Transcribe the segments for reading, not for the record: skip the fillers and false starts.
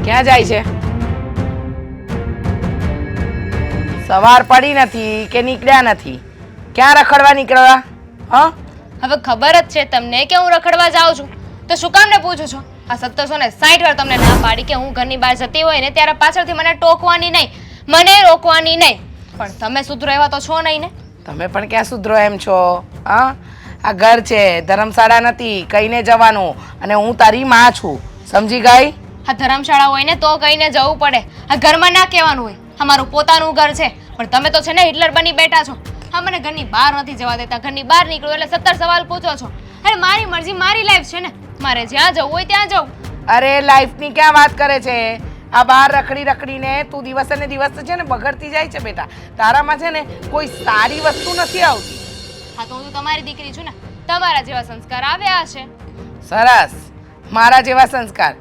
ક્યાં જાય છે? સવાર પડી નથી કે નીકળ્યા નથી? ક્યાં રખડવા નીકળવા? હા, હવે ખબર જ છે તમને કે હું રખડવા જાઉં છું, તો શું કામ ને પૂછો છો? આ 760 વાર તમને ના પાડી કે હું ઘરની બહાર જતી હોય ને ત્યારે પાછળથી મને ટોકવાની નહીં, મને રોકવાની નહીં. પણ તમે સુધરો એવા તો છો નહીં ને. તમે પણ ક્યાં સુધરો એમ છો? હા, આ ઘર છે, ધર્મશાળા નથી, કહીને જવાનું. અને હું તારી માં છું, સમજી ગઈ? આ ધર્મશાળા હોય ને તો કહીને જવું પડે, આ ઘરમાં ના કહેવાનું હોય. અમારું પોતાનું ઘર છે, પણ તમે તો છે ને હિટલર બની બેઠા છો. હા, મને ઘરની બહાર નથી જવા દેતા, ઘરની બહાર નીકળો એટલે 70 સવાલ પૂછો છો. અરે મારી મરજી, મારી લાઈફ છે ને, મારે જ્યાં જવું હોય ત્યાં જવું. અરે લાઈફની ક્યાં વાત કરે છે? આ બહાર રખડી રખડીને તું દિવસે ને દિવસે છે ને બગડતી જાય છે બેટા. તારામાં છે ને કોઈ સારી વસ્તુ નથી આવતી. હા, તો હું તમારી દીકરી છું ને, તમારા જેવા સંસ્કાર આવ્યા હશે. સરસ, મારા જેવા સંસ્કાર.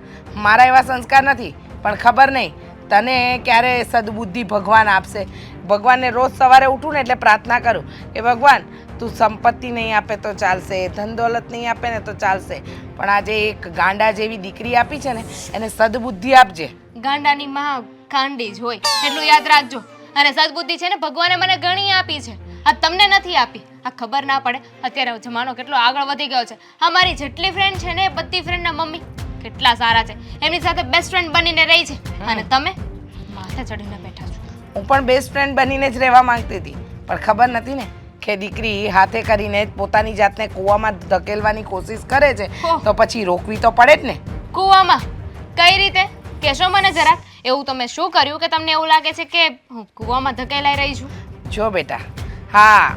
મારા એવા સંસ્કાર નથી, પણ ખબર નહીં તને ક્યારે સદબુદ્ધિ ભગવાન આપશે. ભગવાનને રોજ સવારે ઉઠું ને એટલે પ્રાર્થના કરું કે ભગવાન તું સંપત્તિ નહીં આપે તો ચાલશે, ધન દોલત નહીં આપે ને તો ચાલશે, પણ આજે એક ગાંડા જેવી દીકરી આપી છે ને એને સદબુદ્ધિ આપજે. ગાંડાની માં ગાંડી જ હોય એટલું યાદ રાખજો. અને સદબુદ્ધિ છે ને ભગવાને મને ઘણી આપી છે, આ તમને નથી આપી. આ ખબર ના પડે અત્યારે જમાનો કેટલો આગળ વધી ગયો છે. અમારી જેટલી ફ્રેન્ડ છે ને બધી ફ્રેન્ડના મમ્મી કેટલા સારા છે, એમની સાથે બેસ્ટ ફ્રેન્ડ બનીને રહી છે. અને તમે માથે ચડીને બેઠા છો. હું પણ બેસ્ટ ફ્રેન્ડ બનીને જ રહેવા માંગતી હતી, પણ ખબર નથી ને કે દીકરી હાથે કરીને પોતાની જાતને કૂવામાં ધકેલવાની કોશિશ કરે છે, તો પછી રોકવી તો પડે જ ને. કૂવામાં કઈ રીતે કહેશો મને જરાક? એવું તમે શું કર્યું કે તમને એવું લાગે છે કે હું કૂવામાં ધકેલાઈ રહી છું? જો બેટા, હા,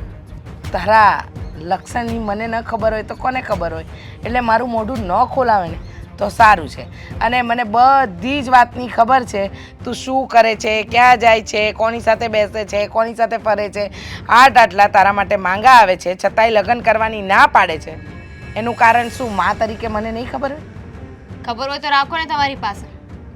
તારા લક્ષણની મને ન ખબર હોય તો કોને ખબર હોય? એટલે મારું મોઢું ન ખોલાવે ને તો સારું છે. અને મને બધી જ વાતની ખબર છે, તું શું કરે છે, ક્યાં જાય છે, કોની સાથે બેસે છે, કોની સાથે ફરે છે. આટલા તારા માટે માંગા આવે છે, છતાંય લગ્ન કરવાની ના પાડે છે. એનું કારણ શું? મા તરીકે મને નહીં ખબર હોય? ખબર હોય તો રાખો ને તમારી પાસે.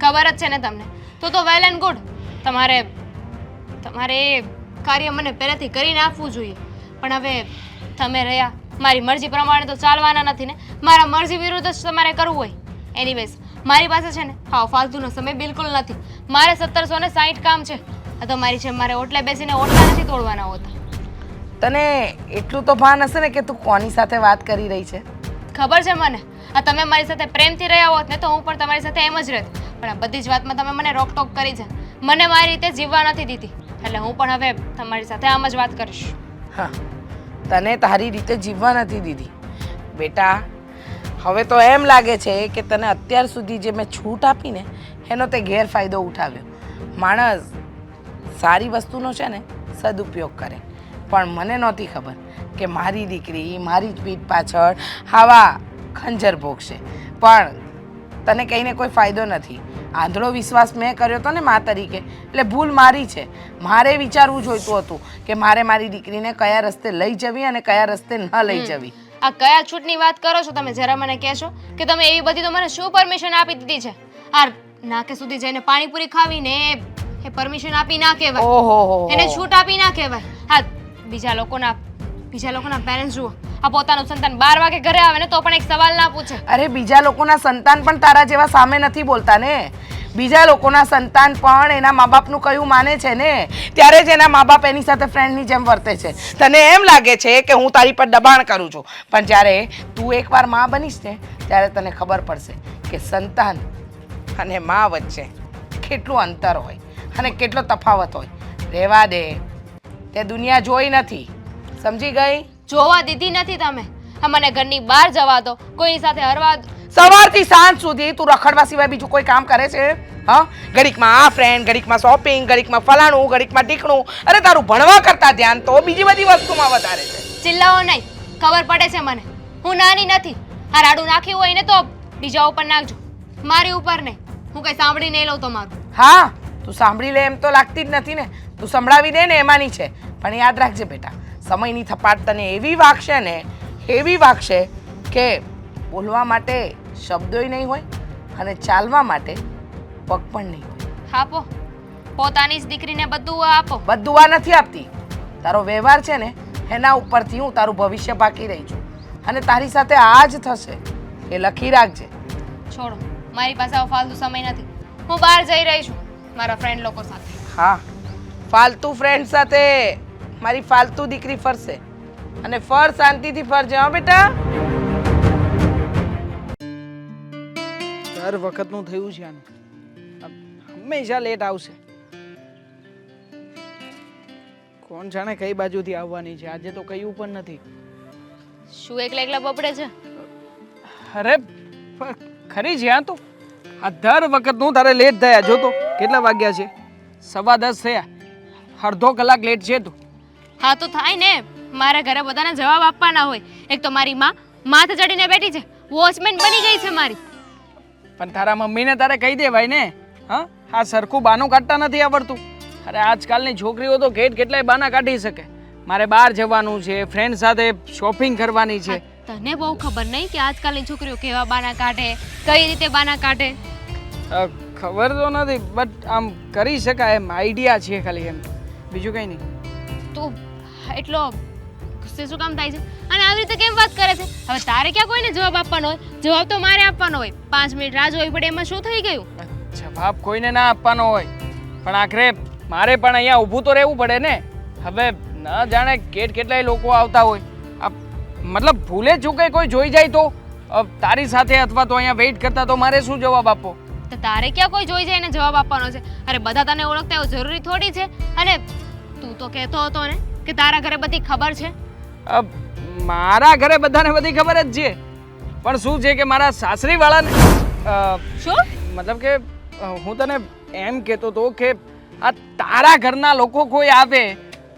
ખબર જ છે ને તમને, તો વેલ એન્ડ ગુડ. તમારે એ કાર્ય મને પહેલેથી કરીને આપવું જોઈએ. પણ હવે તમે રહ્યા મારી મરજી પ્રમાણે તો ચાલવાના નથી ને. મારા મરજી વિરુદ્ધ જ તમારે કરવું હોય. એનીવેઝ મારી પાસે છે ને હા ફાલતુનો સમય બિલકુલ નથી. મારે 1760 કામ છે. આ તો મારી છે, મારે ઓટલે બેસીને ઓટલા નથી તોડવાના હોતા. તને એટલું તો ભાન હશે ને કે તું કોની સાથે વાત કરી રહી છે? ખબર છે મને. આ તમે મારી સાથે પ્રેમથી રહ્યા હોત ને તો હું પણ તમારી સાથે એમ જ રહેત. પણ આ બધી જ વાતમાં તમે મને રોકટોક કરી છે, મને મારી રીતે જીવવા નથી દીધી. એટલે હું પણ હવે તમારી સાથે આમ જ વાત કરીશ. હા, તને તારી રીતે જીવવા નથી દીધી બેટા. હવે તો એમ લાગે છે કે તને અત્યાર સુધી જે મેં છૂટ આપી ને એનો તે ગેરફાયદો ઉઠાવ્યો. માણસ સારી વસ્તુનો છે ને સદુપયોગ કરે, પણ મને નહોતી ખબર કે મારી દીકરી મારી જ પીઠ પાછળ આવા ખંજર ભોગશે. પણ તને કહીને કોઈ ફાયદો નથી. આંધળો વિશ્વાસ મેં કર્યો હતો ને મા તરીકે, એટલે ભૂલ મારી છે. મારે વિચારવું જોઈતું હતું કે મારે મારી દીકરીને કયા રસ્તે લઈ જવી અને કયા રસ્તે ન લઈ જવી. આ કયા છૂટની વાત કરો છો તમે? જરા મને કહેશો કે તમે એવી બધી તો મને શું પરમિશન આપી દીધી છે? આ નાકે સુધી જઈને પાણીપુરી ખાવીને એ પરમિશન આપી ના કહેવાય. ઓહો, એને છૂટ આપી ના કહેવાય. હા, બીજા લોકોના પેરેન્ટ્સ જુઓ, આ પોતાનું સંતાન 12 વાગે ઘરે આવે ને તો પણ એક સવાલ ના પૂછે. અરે બીજા લોકોના સંતાન પણ તારા જેવા સામે નથી બોલતા ને. બીજા લોકોના સંતાન પણ એના મા બાપનું કયું માને છે ને, ત્યારે જ એના મા બાપ એની સાથે ફ્રેન્ડની જેમ વર્તે છે. તને એમ લાગે છે કે હું તારી પર દબાણ કરું છું, પણ જ્યારે તું એકવાર મા બનીશ ને ત્યારે તને ખબર પડશે કે સંતાન અને મા વચ્ચે કેટલું અંતર હોય અને કેટલો તફાવત હોય. રહેવા દે, તે દુનિયા જોઈ નથી, સમજી ગઈ? જોવા દીધી નથી તમે. હા, મને ઘરની બહાર જવા દો, કોઈની સાથે હરવા દો. સવારથી સાંજ સુધી તું રખડવા સિવાય બીજું કોઈ કામ કરે છે? હા, ઘડીકમાં આ ફ્રેન્ડ, ઘડીકમાં શોપિંગ, ઘડીકમાં ફલાણું, ઘડીકમાં ટીકણું. અરે તારું ભણવા કરતા ધ્યાન તો બીજી બધી વસ્તુમાં વધારે છે. ચિલ્લાઓ નહીં, ખબર પડે છે મને. હું નાની નથી. આ રાડું નાખ્યું હોય ને તો બીજા ઉપર નાખજો, મારી ઉપર નહીં. હું કઈ સાંભળી નહીં લઉં તમારું. હા, તું સાંભળી લે એમ તો લાગતી જ નથી ને. તું સંભળાવી દે ને એમાંની છે. પણ યાદ રાખજે બેટા, સમયની થપાટ તને એવી વાગશે ને, એવી વાગશે કે બોલવા માટે શબ્દોય નહીં હોય અને ચાલવા માટે પગ પણ નહીં હોય. આપો પોતાની જ દીકરીને બધું આપો. બધું આ નથી આપતી. તારો વ્યવહાર છે ને એના ઉપરથી હું તારું ભવિષ્ય પાકી રહી છું, અને તારી સાથે આ જ થશે એ લખી રાખજે. છોડો, મારી પાસે આવો ફાલતુ સમય નથી. હું બહાર જઈ રહી છું મારા ફ્રેન્ડ લોકો સાથે. હા, ફાલતુ ફ્રેન્ડ સાથે મારી ફાલતુ દીકરી ફરશે અને ફર શાંતિથી ફરજે. હા બેટા. દર વખતનું થયું છે આનું. હંમેશા લેટ આવશે. કોણ જાણે કઈ બાજુથી આવવાની છે, આજે તો કયું પણ નથી. શું એકલા એકલા બબડે છે? અરે ખરી છે આ તો. આ દર વખતનું તારે લેટ થયા. જો તો કેટલા વાગ્યા છે? 10:15 થયા. અડધો કલાક લેટ છે તું. હા તો થાય ને, મારા ઘરે બધાને જવાબ આપવાના હોય. એક તો મારી માં માથે ચડીને બેઠી છે, વોચમેન બની ગઈ છે મારી. પણ તારા મમ્મીને તારે કહી દેવાય ને. હા, આ સરખું બાનું કાઢતા નથી આવડતું. અરે આજકાલની છોકરીઓ તો કેટલાય બાના કાઢી શકે. મારે બહાર જવાનું છે, ફ્રેન્ડ સાથે શોપિંગ કરવાની છે. તને બહુ ખબર નહીં કે આજકાલની છોકરીઓ કેવા બાના કાઢે, કઈ રીતે બાના કાઢે. ખબર તો નથી, બટ આમ કરી શકાય એમ આઈડિયા છે ખાલી, એમ બીજું કંઈ નહીં. તું એટલો ગુસ્સે શું કામ થાય છે અને આવી રીતે કેમ વાત કરે છે? હવે તારે ક્યાં કોઈને જવાબ આપવાનો હોય? જવાબ તો મારે આપવાનો હોય. 5 મિનિટ રાહ જોવી પડે, એમાં શું થઈ ગયું? જવાબ કોઈને ના આપવાનો હોય, પણ આખરે મારે પણ અહીંયા ઊભું તો રહેવું પડે ને. હવે ન જાણે કેટલાય લોકો આવતા હોય. મતલબ ભૂલે ચૂકે કોઈ જોઈ જાય તો તારી સાથે અથવા તો અહીંયા વેઇટ કરતા તો મારે શું જવાબ આપવો? તો તારે ક્યાં કોઈ જોઈ જાય ને જવાબ આપવાનો છે? અરે બધા તને ઓળખતા એવું જરૂરી થોડી છે. અને તું તો કહેતો હતો ને કે તારા ઘરે બધી ખબર છે. મારા ઘરે બધાને બધી ખબર જ છે, પણ શું છે કે મારા સાસરી વાળાને શું મતલબ કે હું તને એમ કહેતો હતો કે આ તારા ઘરના લોકો કોઈ આવે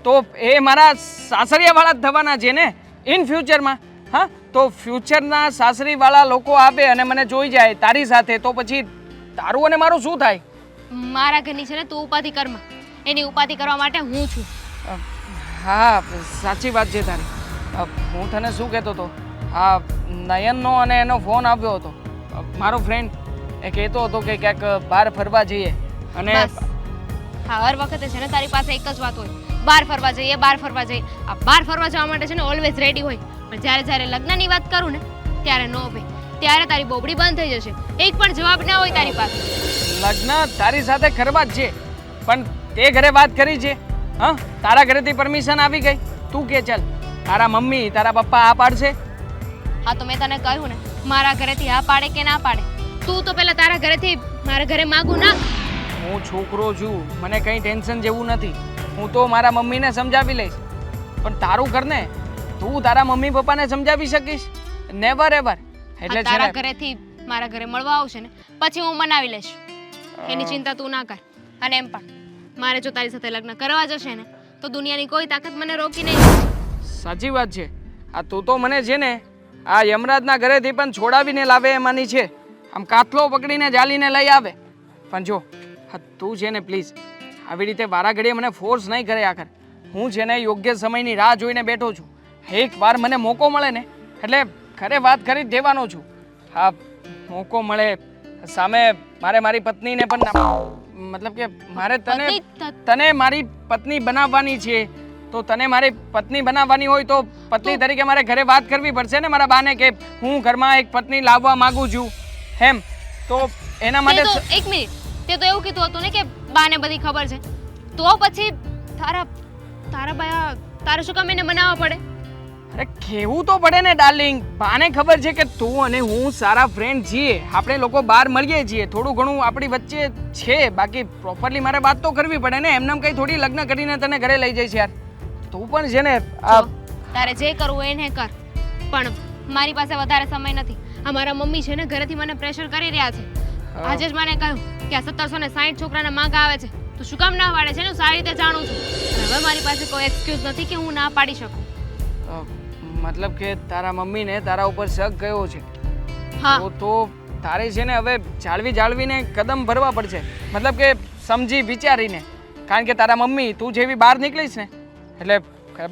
તો એ મારા સાસરિયાવાળા જ થવાના છે ને ઇન ફ્યુચરમાં. હા, તો ફ્યુચરના સાસરીવાળા લોકો આવે અને મને જોઈ જાય તારી સાથે, તો પછી તારું અને મારું શું થાય? મારા ઘરની છે ને તું ઉપાધિ કરમાં, એની ઉપાધિ કરવા માટે હું છું. હા, સાચી વાત છે તારી. હું તને શું કહેતો હતો, હા, નયનનો અને એનો ફોન આવ્યો હતો. મારો ફ્રેન્ડ એ કહેતો હતો કે ક્યાંક બહાર ફરવા જઈએ. અને બસ હા, હર વખતે છે ને તારી પાસે એક જ વાત હોય, બહાર ફરવા જઈએ, બહાર ફરવા જઈએ. આ બહાર ફરવા જવા માટે છે ને ઓલવેઝ રેડી હોય, પણ જ્યારે લગ્નની વાત કરું ને ત્યારે નો ભાઈ, ત્યારે તારી બોબડી બંધ થઈ જશે. એક પણ જવાબ ના હોય તારી પાસે. લગ્ન તારી સાથે કરવા જ છે, પણ તે ઘરે વાત કરી છે? હા, તારા ઘરેથી પરમિશન આવી ગઈ? તું કે ચાલ તારા મમ્મી તારા પપ્પા આ પાડશે? હા તો મેં તને કહ્યું ને, મારા ઘરેથી આ પાડે કે ના પાડે, તું તો પહેલા તારા ઘરેથી મારા ઘરે માગું ના. હું છોકરો છું, મને કંઈ ટેન્શન જેવું નથી. હું તો મારા મમ્મીને સમજાવી લઈશ, પણ તારું ઘર ને તું તારા મમ્મી પપ્પાને સમજાવી શકીશ? Never ever. એટલે તારા ઘરેથી મારા ઘરે મળવા આવશે ને પછી હું મનાવી લઈશ, એની ચિંતા તું ના કર. અને એમ પણ મારે જો તારી સાથે લગ્ન કરવા જશે ને તો દુનિયાની કોઈ તાકાત મને રોકી નહીં. સાચી વાત છે. આ તું તો મને છે ને આ યમરાજના ઘરેથી પણ છોડાવીને લાવે એમાંની છે. આમ કાથલો પકડીને જાલીને લઈ આવે. પણ જો હા, તું છે ને પ્લીઝ આવી રીતે વારા ઘડીએ મને ફોર્સ નહીં કરે. આખર હું છે ને યોગ્ય સમયની રાહ જોઈને બેઠો છું. એકવાર મને મોકો મળે ને એટલે ઘરે વાત કરી જ દેવાનો છું. હા, મોકો મળે સામે મારે મારી પત્નીને પણ મતલબ કે મારે તને મારી પત્ની બનાવવાની છે, તો તને મારી પત્ની બનાવવાની હોય તો પત્ની તરીકે મારે ઘરે વાત કરવી પડશે ને મારા બાને કે હું ઘરમાં એક પત્ની લાવવા માંગુ છું એમ. તો એના માટે એક મિનિટ, તે તો એવું કીધું હતું ને કે બાને બધી ખબર છે, તો પછી તારે શું કામ એને બનાવવા પડે? અરે કેવું તો પડે ને ડાર્લિંગ. બાને ખબર છે કે તું અને હું સારા ફ્રેન્ડ છીએ, આપણે લોકો બહાર મળીએ છીએ, થોડું ઘણું આપણી વચ્ચે છે, બાકી પ્રોપરલી મારે વાત તો કરવી પડે ને. એમને કઈ થોડી લગ્ન કરીને તને ઘરે લઈ જઈશ યાર. તું પણ છે ને તારે જે કરવું એને કર, પણ મારી પાસે વધારે સમય નથી. અમારા મમ્મી છે ને ઘરેથી મને પ્રેશર કરી રહ્યા છે. આજે જ મને કહ્યું કે આ 1760 છોકરાના માંગ આવે છે, તું શું કામ ના પાડે છે ને? હું સારી રીતે જાણું છું. હવે મારી પાસે કોઈ એક્સક્યુઝ નથી કે હું ના પાડી શકું. મતલબ કે તારા મમ્મીને તારા ઉપર શક ગયો છે? હા. તો તારે છે ને હવે જાળવીને કદમ ભરવા પડશે. મતલબ કે સમજી વિચારીને, કારણ કે તારા મમ્મી તું જેવી બહાર નીકળીશ ને એટલે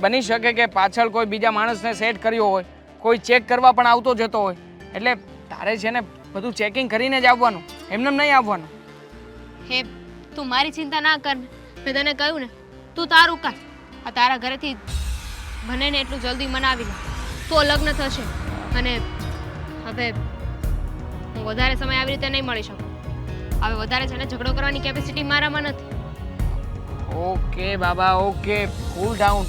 બની શકે કે પાછળ કોઈ બીજા માણસને સેટ કર્યો હોય, કોઈ ચેક કરવા પણ આવતો જતો હોય. એટલે તારે છે ને બધું ચેકિંગ કરીને જ આવવાનું, એમને નહીં આવવાનું. હે, તું મારી ચિંતા ના કર. મેં તને કહ્યું ને, તું તારું કર. આ તારા ઘરેથી બને ને એટલું જલ્દી મનાવી લે તો લગ્ન થશે. અને હવે હું વધારે સમય આવી રીતે નહીં મળી શકું. હવે વધારે છે ને ઝઘડો કરવાની કેપેસિટી મારામાં નથી. ઓકે બાબા, ઓકે, કૂલ ડાઉન.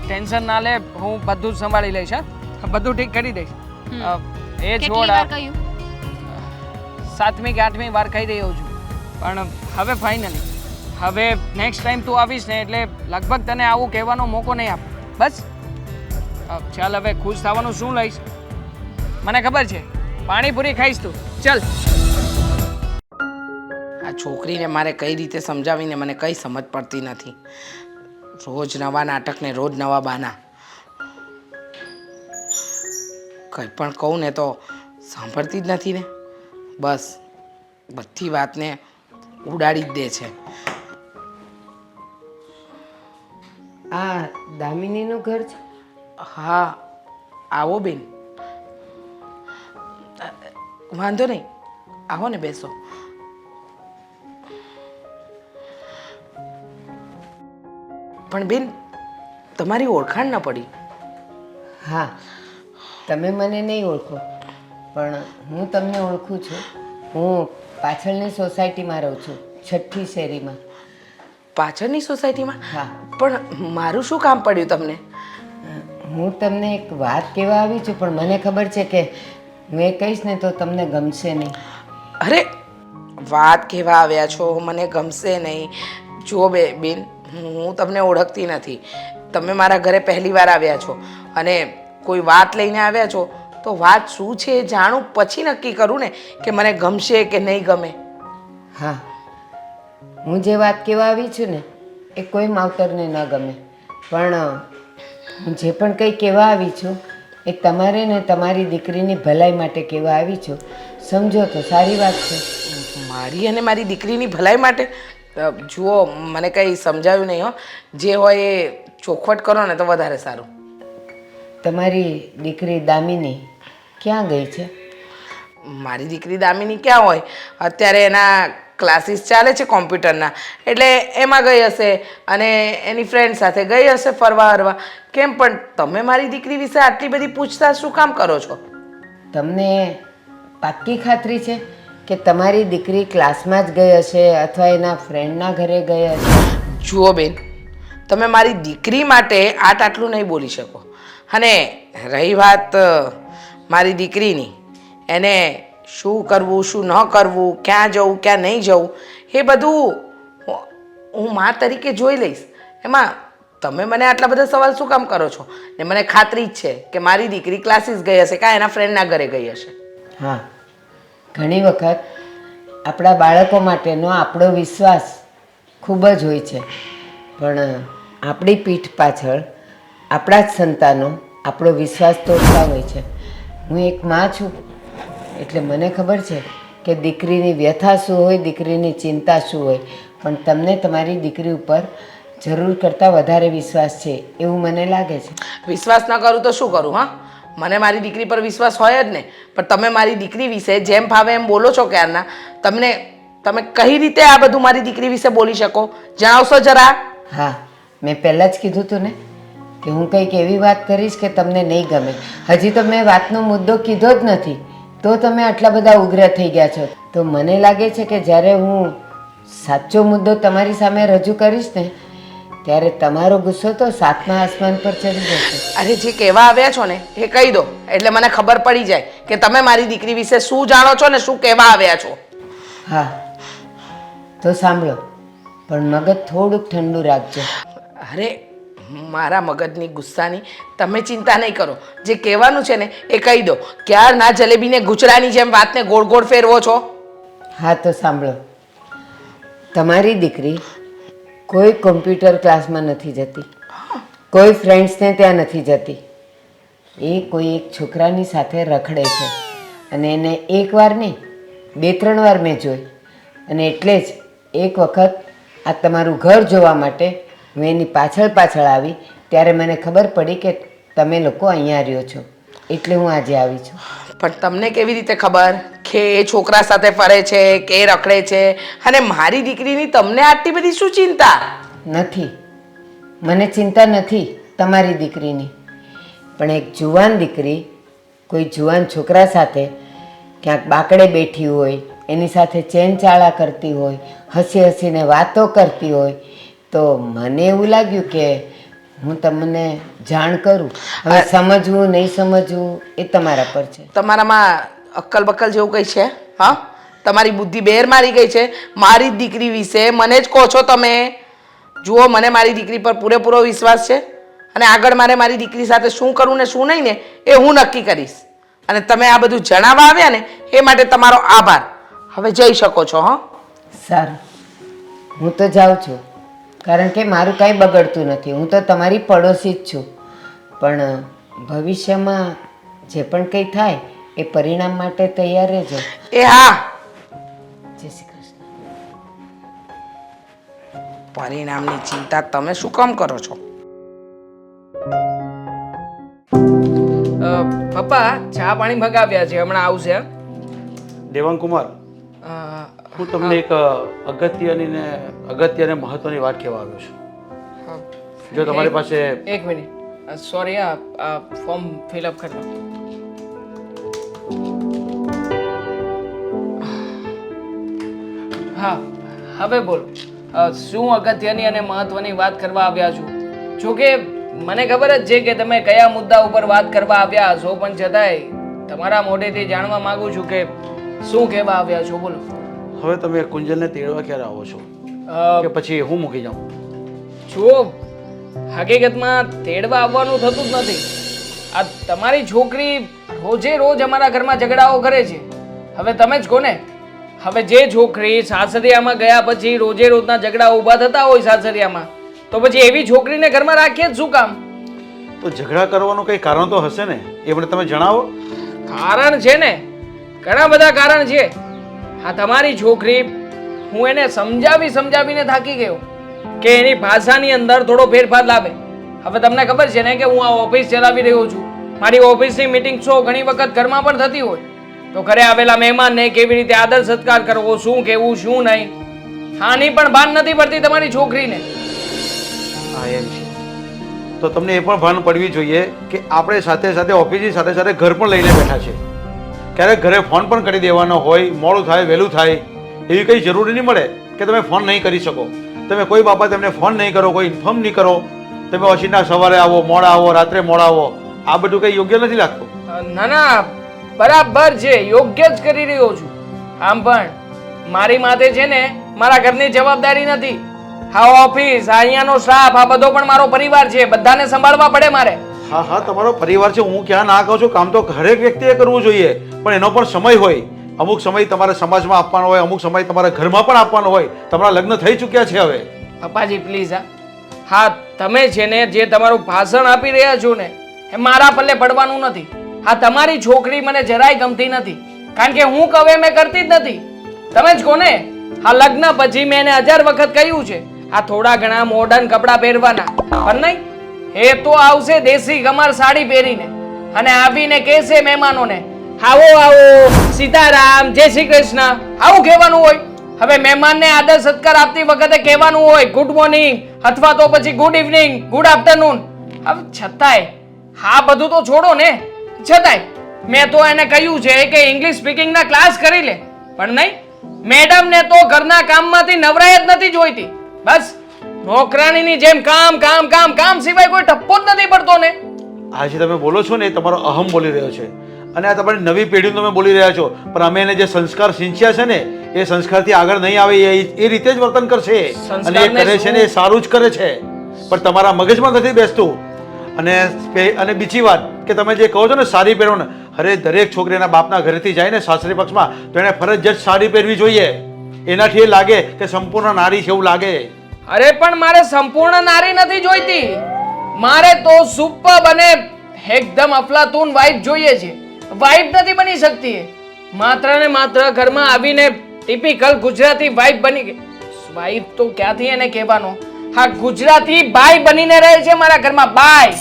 ટેન્શન ના લે, હું બધું જ સંભાળી લઈશ. હા, બધું ઠીક કરી દઈશ. એ કેટલી છોડ, વાર કહ્યું? 7મી કે 8મી વાર કહી રહ્યો છું, પણ હવે ફાઇનલી, હવે નેક્સ્ટ ટાઈમ તું આવીશ ને એટલે લગભગ તને આવું કહેવાનો મોકો નહીં આપું. બસ ચાલ, હવે ખુશ થવાનું શું લઈશ? મને ખબર છે, પાણીપુરી ખાઈશ તું. ચાલ. આ છોકરીને મારે કઈ રીતે સમજાવીને મને કંઈ સમજ પડતી નથી. રોજ નવા નાટક ને રોજ નવા બાના. કંઈ પણ કહું ને તો સાંભળતી જ નથી ને. બસ બધી વાતને ઉડાડી જ દે છે. આ દામિનીનું ઘર છે? હા, આવો બેન. વાંધો નહીં, આવો ને, બેસો. પણ બેન, તમારી ઓળખાણ ન પડી. હા, તમે મને નહીં ઓળખો, પણ હું તમને ઓળખું છું. હું પાછળની સોસાયટીમાં રહું છું, 6ઠ્ઠી શેરીમાં. પાછળની સોસાયટીમાં? હા. પણ મારું શું કામ પડ્યું તમને? હું તમને એક વાત કહેવા આવી છું, પણ મને ખબર છે કે હું એ કહીશ ને તો તમને ગમશે નહીં. અરે, વાત કહેવા આવ્યા છો, મને ગમશે નહીં? જુઓ બેન, હું તમને ઓળખતી નથી. તમે મારા ઘરે પહેલી વાર આવ્યા છો અને કોઈ વાત લઈને આવ્યા છો, તો વાત શું છે એ જાણું પછી નક્કી કરું ને કે મને ગમશે કે નહીં ગમે. હા, હું જે વાત કહેવા આવી છું ને એ કોઈ માવતરને ન ગમે, પણ હું જે પણ કંઈ કહેવા આવી છું એ તમારે ને તમારી દીકરીની ભલાઈ માટે કહેવા આવી છું. સમજો તો સારી વાત છે. મારી અને મારી દીકરીની ભલાઈ માટે? જુઓ, મને કંઈ સમજાયું નહીં હો. જે હોય એ ચોખવટ કરો ને તો વધારે સારું. તમારી દીકરી દામિની ક્યાં ગઈ છે? મારી દીકરી દામિની ક્યાં હોય? અત્યારે એના ક્લાસીસ ચાલે છે કોમ્પ્યુટરના, એટલે એમાં ગઈ હશે અને એની ફ્રેન્ડ સાથે ગઈ હશે ફરવા હરવા. કેમ પણ તમે મારી દીકરી વિશે આટલી બધી પૂછતાછ શું કામ કરો છો? તમને પાક્કી ખાતરી છે કે તમારી દીકરી ક્લાસમાં જ ગઈ હશે અથવા એના ફ્રેન્ડના ઘરે ગઈ હશે? જુઓ બેન, તમે મારી દીકરી માટે આટલું નહીં બોલી શકો. અને રહી વાત મારી દીકરીની, એને શું કરવું શું ન કરવું, ક્યાં જવું ક્યાં નહીં જવું, એ બધું હું મા તરીકે જોઈ લઈશ. એમાં તમે મને આટલા બધા સવાલ શું કામ કરો છો? ને મને ખાતરી જ છે કે મારી દીકરી ક્લાસીસ ગઈ હશે કાં એના ફ્રેન્ડના ઘરે ગઈ હશે. હા, ઘણી વખત આપણા બાળકો માટેનો આપણો વિશ્વાસ ખૂબ જ હોય છે, પણ આપણી પીઠ પાછળ આપણા જ સંતાનો આપણો વિશ્વાસ તોડતા હોય છે. હું એક માં છું એટલે મને ખબર છે કે દીકરીની વ્યથા શું હોય, દીકરીની ચિંતા શું હોય, પણ તમને તમારી દીકરી ઉપર જરૂર કરતાં વધારે વિશ્વાસ છે એવું મને લાગે છે. વિશ્વાસ ન કરું તો શું કરું? હા, મને મારી દીકરી પર વિશ્વાસ હોય જ ને. પણ તમે મારી દીકરી વિશે જેમ ભાવે એમ બોલો છો ક્યારના. તમે કઈ રીતે આ બધું મારી દીકરી વિશે બોલી શકો? જણાવશો જરા? હા, મેં પહેલાં જ કીધું હતું ને કે હું કંઈક એવી વાત કરીશ કે તમને નહીં ગમે. હજી તો મેં વાતનો મુદ્દો કીધો જ નથી તો તમે આટલા બધા ઉગ્ર થઈ ગયા છો. તો મને લાગે છે કે જ્યારે હું સાચો મુદ્દો તમારી સામે રજૂ કરીશ ને ત્યારે તમારો ગુસ્સો તો 7મા આસમાન પર ચડી જશે. અરે, જે કહેવા આવ્યા છો ને એ કહી દો એટલે મને ખબર પડી જાય કે તમે મારી દીકરી વિશે શું જાણો છો ને શું કહેવા આવ્યા છો. હા, તો સાંભળો, પણ મગજ થોડુંક ઠંડુ રાખજો. અરે, મારા મગજની ગુસ્સાની તમે ચિંતા નહીં કરો. જે કહેવાનું છે ને એ કહી દો. ક્યારના જલેબીને ગુચડાની જેમ વાતને ગોળ ગોળ ફેરવો છો. હા, તો સાંભળો, તમારી દીકરી કોઈ કોમ્પ્યુટર ક્લાસમાં નથી જતી, કોઈ ફ્રેન્ડ્સને ત્યાં નથી જતી. એ કોઈ એક છોકરાની સાથે રખડે છે અને એને એકવાર નહીં 2-3 વાર મેં જોઈ. અને એટલે જ એક વખત આ તમારું ઘર જોવા માટે હું એની પાછળ આવી ત્યારે મને ખબર પડી કે તમે લોકો અહીંયા રહ્યો છો, એટલે હું આજે આવી છું. પણ તમને કેવી રીતે ખબર કે એ છોકરા સાથે ફરે છે કે એ રખડે છે? અને મારી દીકરીની તમને આટલી બધી શું ચિંતા? નથી, મને ચિંતા નથી તમારી દીકરીની, પણ એક જુવાન દીકરી કોઈ જુવાન છોકરા સાથે ક્યાંક બાકડે બેઠી હોય, એની સાથે ચેનચાળા કરતી હોય, હસી હસીને વાતો કરતી હોય, તો મને એવું લાગ્યું કે હું તમને જાણ કરું. હવે સમજવું નહીં સમજવું એ તમારા પર છે. તમારામાં અક્કલ બક્કલ જેવું કંઈ છે? હા, તમારી બુદ્ધિ બેર મારી ગઈ છે. મારી જ દીકરી વિશે મને જ કહો છો તમે. જુઓ, મને મારી દીકરી પર પૂરેપૂરો વિશ્વાસ છે અને આગળ મારે મારી દીકરી સાથે શું કરવું ને શું નહીં ને એ હું નક્કી કરીશ. અને તમે આ બધું જણાવવા આવ્યા ને એ માટે તમારો આભાર. હવે જઈ શકો છો. હા, સારું, હું તો જાઉં છું, કારણ કે મારું કાંઈ બગડતું નથી. હું તો તમારી પડોશી જ છું. પણ ભવિષ્યમાં જે પણ કંઈ થાય એ પરિણામ માટે તૈયાર રહેજો. એ હા, જય શ્રી કૃષ્ણ. પરિણામની ચિંતા તમે શું કામ કરો છો? પપ્પા ચા પાણી મગાવ્યા છે, હમણાં આવશે. દેવાંગકુમાર, અ, હું તમને એક અગત્ય અને મહત્વની વાત કહેવા આવ્યો છું. જો તમારી પાસે એક મિનિટ, સોરી, આ ફોર્મ ફિલઅપ કરી લો. હા, હવે બોલો, શું અગત્યની અને મહત્વની વાત કરવા આવ્યા છો? જોકે મને ખબર જ છે કે તમે કયા મુદ્દા ઉપર વાત કરવા આવ્યા હશો, પણ છતાંય તમારા મોઢેથી જાણવા માંગુ છું કે શું કહેવા આવ્યા છો. બોલો. હવે તમે કુંજલને તેડવા ક્યારે આવો છો કે પછી હું મૂકી જાઉં? જુઓ, હકીકતમાં તેડવા આવવાનું થતું જ નથી. આ તમારી છોકરી રોજે રોજ અમારા ઘરમાં ઝઘડાઓ કરે છે. હવે તમે જ કહો ને, હવે જે છોકરી સાસરિયામાં ગયા પછી રોજે રોજના ઝઘડા ઊભા થતા હોય સાસરિયામાં, તો પછી એવી છોકરીને ઘરમાં રાખીએ જ શું કામ? તો ઝઘડા કરવાનું કંઈ કારણ તો હશે ને, એ મને તમે જણાવો. કારણ છે ને, ઘણા બધા કારણ છે. હા, તમારી છોકરી, હું એને સમજાવીને થાકી ગયો કે એની ભાષાની અંદર થોડો ફેરફાર લાવે. હવે તમને ખબર છે ને કે હું આ ઓફિસ ચલાવી રહ્યો છું. મારી ઓફિસની મીટિંગ ઘણી વખત ઘરમાં પણ થતી હોય, તો ઘરે આવેલા મહેમાનને કેવી રીતે આદર સત્કાર કરવો, શું કહેવું શું નહીં, આની પણ ભાન નથી પડતી તમારી છોકરીને. હા, એમ છે. તો તમને એ પણ ભાન પડવી જોઈએ કે આપણે સાથે સાથે ઓફિસની સાથે સાથે ઘર પણ લઈને બેઠા છે. ક્યારેક ઘરે ફોન પણ કરી દેવાનો હોય, મોડું થાય વહેલું થાય એવી કંઈ જરૂરી નહીં મળે કે તમે ફોન નહીં કરી શકો. તમે કોઈ બાબત એમને ફોન નહીં કરો, કોઈ ઇન્ફોર્મ નહીં કરો, તમે ઓછીના સવારે આવો, મોડા આવો, રાત્રે મોડા આવો, આ બધું કંઈ યોગ્ય નથી લાગતું. ના ના, બરાબર છે, યોગ્ય જ કરી રહ્યો છું. આમ પણ મારી માથે છે ને મારા ઘરની જવાબદારી નથી. હા, ઓફિસ, અહીંયાનો સ્ટાફ, આ બધો પણ મારો પરિવાર છે, બધાને સંભાળવા પડે મારે. હા હા, તમારો પરિવાર છે, હું ક્યાં ના કહું છું. કામ તો હરેક વ્યક્તિએ કરવું જોઈએ, પણ એનો પણ સમય હોય. અમુક સમય તમારે સમાજમાં આપવાનો હોય, અમુક સમય તમારા ઘરમાં પણ આપવાનો હોય. તમારા લગ્ન થઈ ચૂક્યા છે હવે. પપ્પાજી પ્લીઝ. હા, તમે છે ને જે તમારું ભાષણ આપી રહ્યા છો ને એ મારા પલ્લે પડવાનું નથી. હા, તમારી છોકરી મને જરાય ગમતી નથી, કારણ કે હું કહું એમ એ કરતી જ નથી. તમે જ કહો ને, હા, લગ્ન પછી મેં એને 1000 વખત કહ્યું છે આ થોડા ઘણા મોડર્ન કપડાં પહેરવાના, પણ નહીં, એ તો આવશે દેશી ગમાર સાડી પહેરીને અને આવીને કહેશે મહેમાનોને, આવો આવો, સીતારામ, જય શ્રી કૃષ્ણ, આવું કહેવાનું હોય. હવે મહેમાનને આદર સત્કાર આપતી વખતે કહેવાનું હોય ગુડ મોર્નિંગ અથવા તો પછી ગુડ ઇવનિંગ, ગુડ આફ્ટરનૂન. હવે છતાંય હા બધું તો છોડો ને, છતાંય મેં તો એને કહ્યું છે કે ઇંગ્લિશ સ્પીકિંગના ક્લાસ કરી લે, પણ નહીં, મેડમને તો ઘરના કામમાંથી નવરાય જ નથી જોઈતી. બસ નોકરાણીની જેમ કામ કામ કામ કામ સિવાય કોઈ ટપ્પો જ નથી પડતો ને. આજે તમે બોલો છો ને એ તમારો અહમ બોલી રહ્યો છે, અને આ તમારી નવી પેઢીનું તમે બોલી રહ્યા છો, પણ અમે એને જે સંસ્કાર સિંચ્યા છે ને એ સંસ્કારથી આગળ નહીં આવે, એ રીતે જ વર્તન કરશે. અને એ કરે છે ને એ સારું જ કરે છે, પણ તમારા મગજમાં નથી બેસતું. અને બીજી વાત કે તમે જે કહો છો ને સાડી પહેરો ને, અરે દરેક છોકરીના બાપના ઘરેથી જાય ને સાસરી પક્ષમાં તો એને ફરજિયાત સાડી પહેરવી જોઈએ. એનાથી એ લાગે કે સંપૂર્ણ નારી છે એવું લાગે. અરે પણ મારે સંપૂર્ણ નારી નથી જોઈતી, મારે તો સુપર અને એકદમ અફલાતૂન વાઇફ જોઈએ છે. વાઇફ નથી બની શકતી, માત્ર ને માત્ર ઘરમાં આવીને ટિપિકલ ગુજરાતી વાઇફ બની ગઈ. વાઇફ તો ક્યાંથી એને કહેવાનો, હા ગુજરાતી બાઈ બનીને રહે છે મારા ઘરમાં, બાઈ.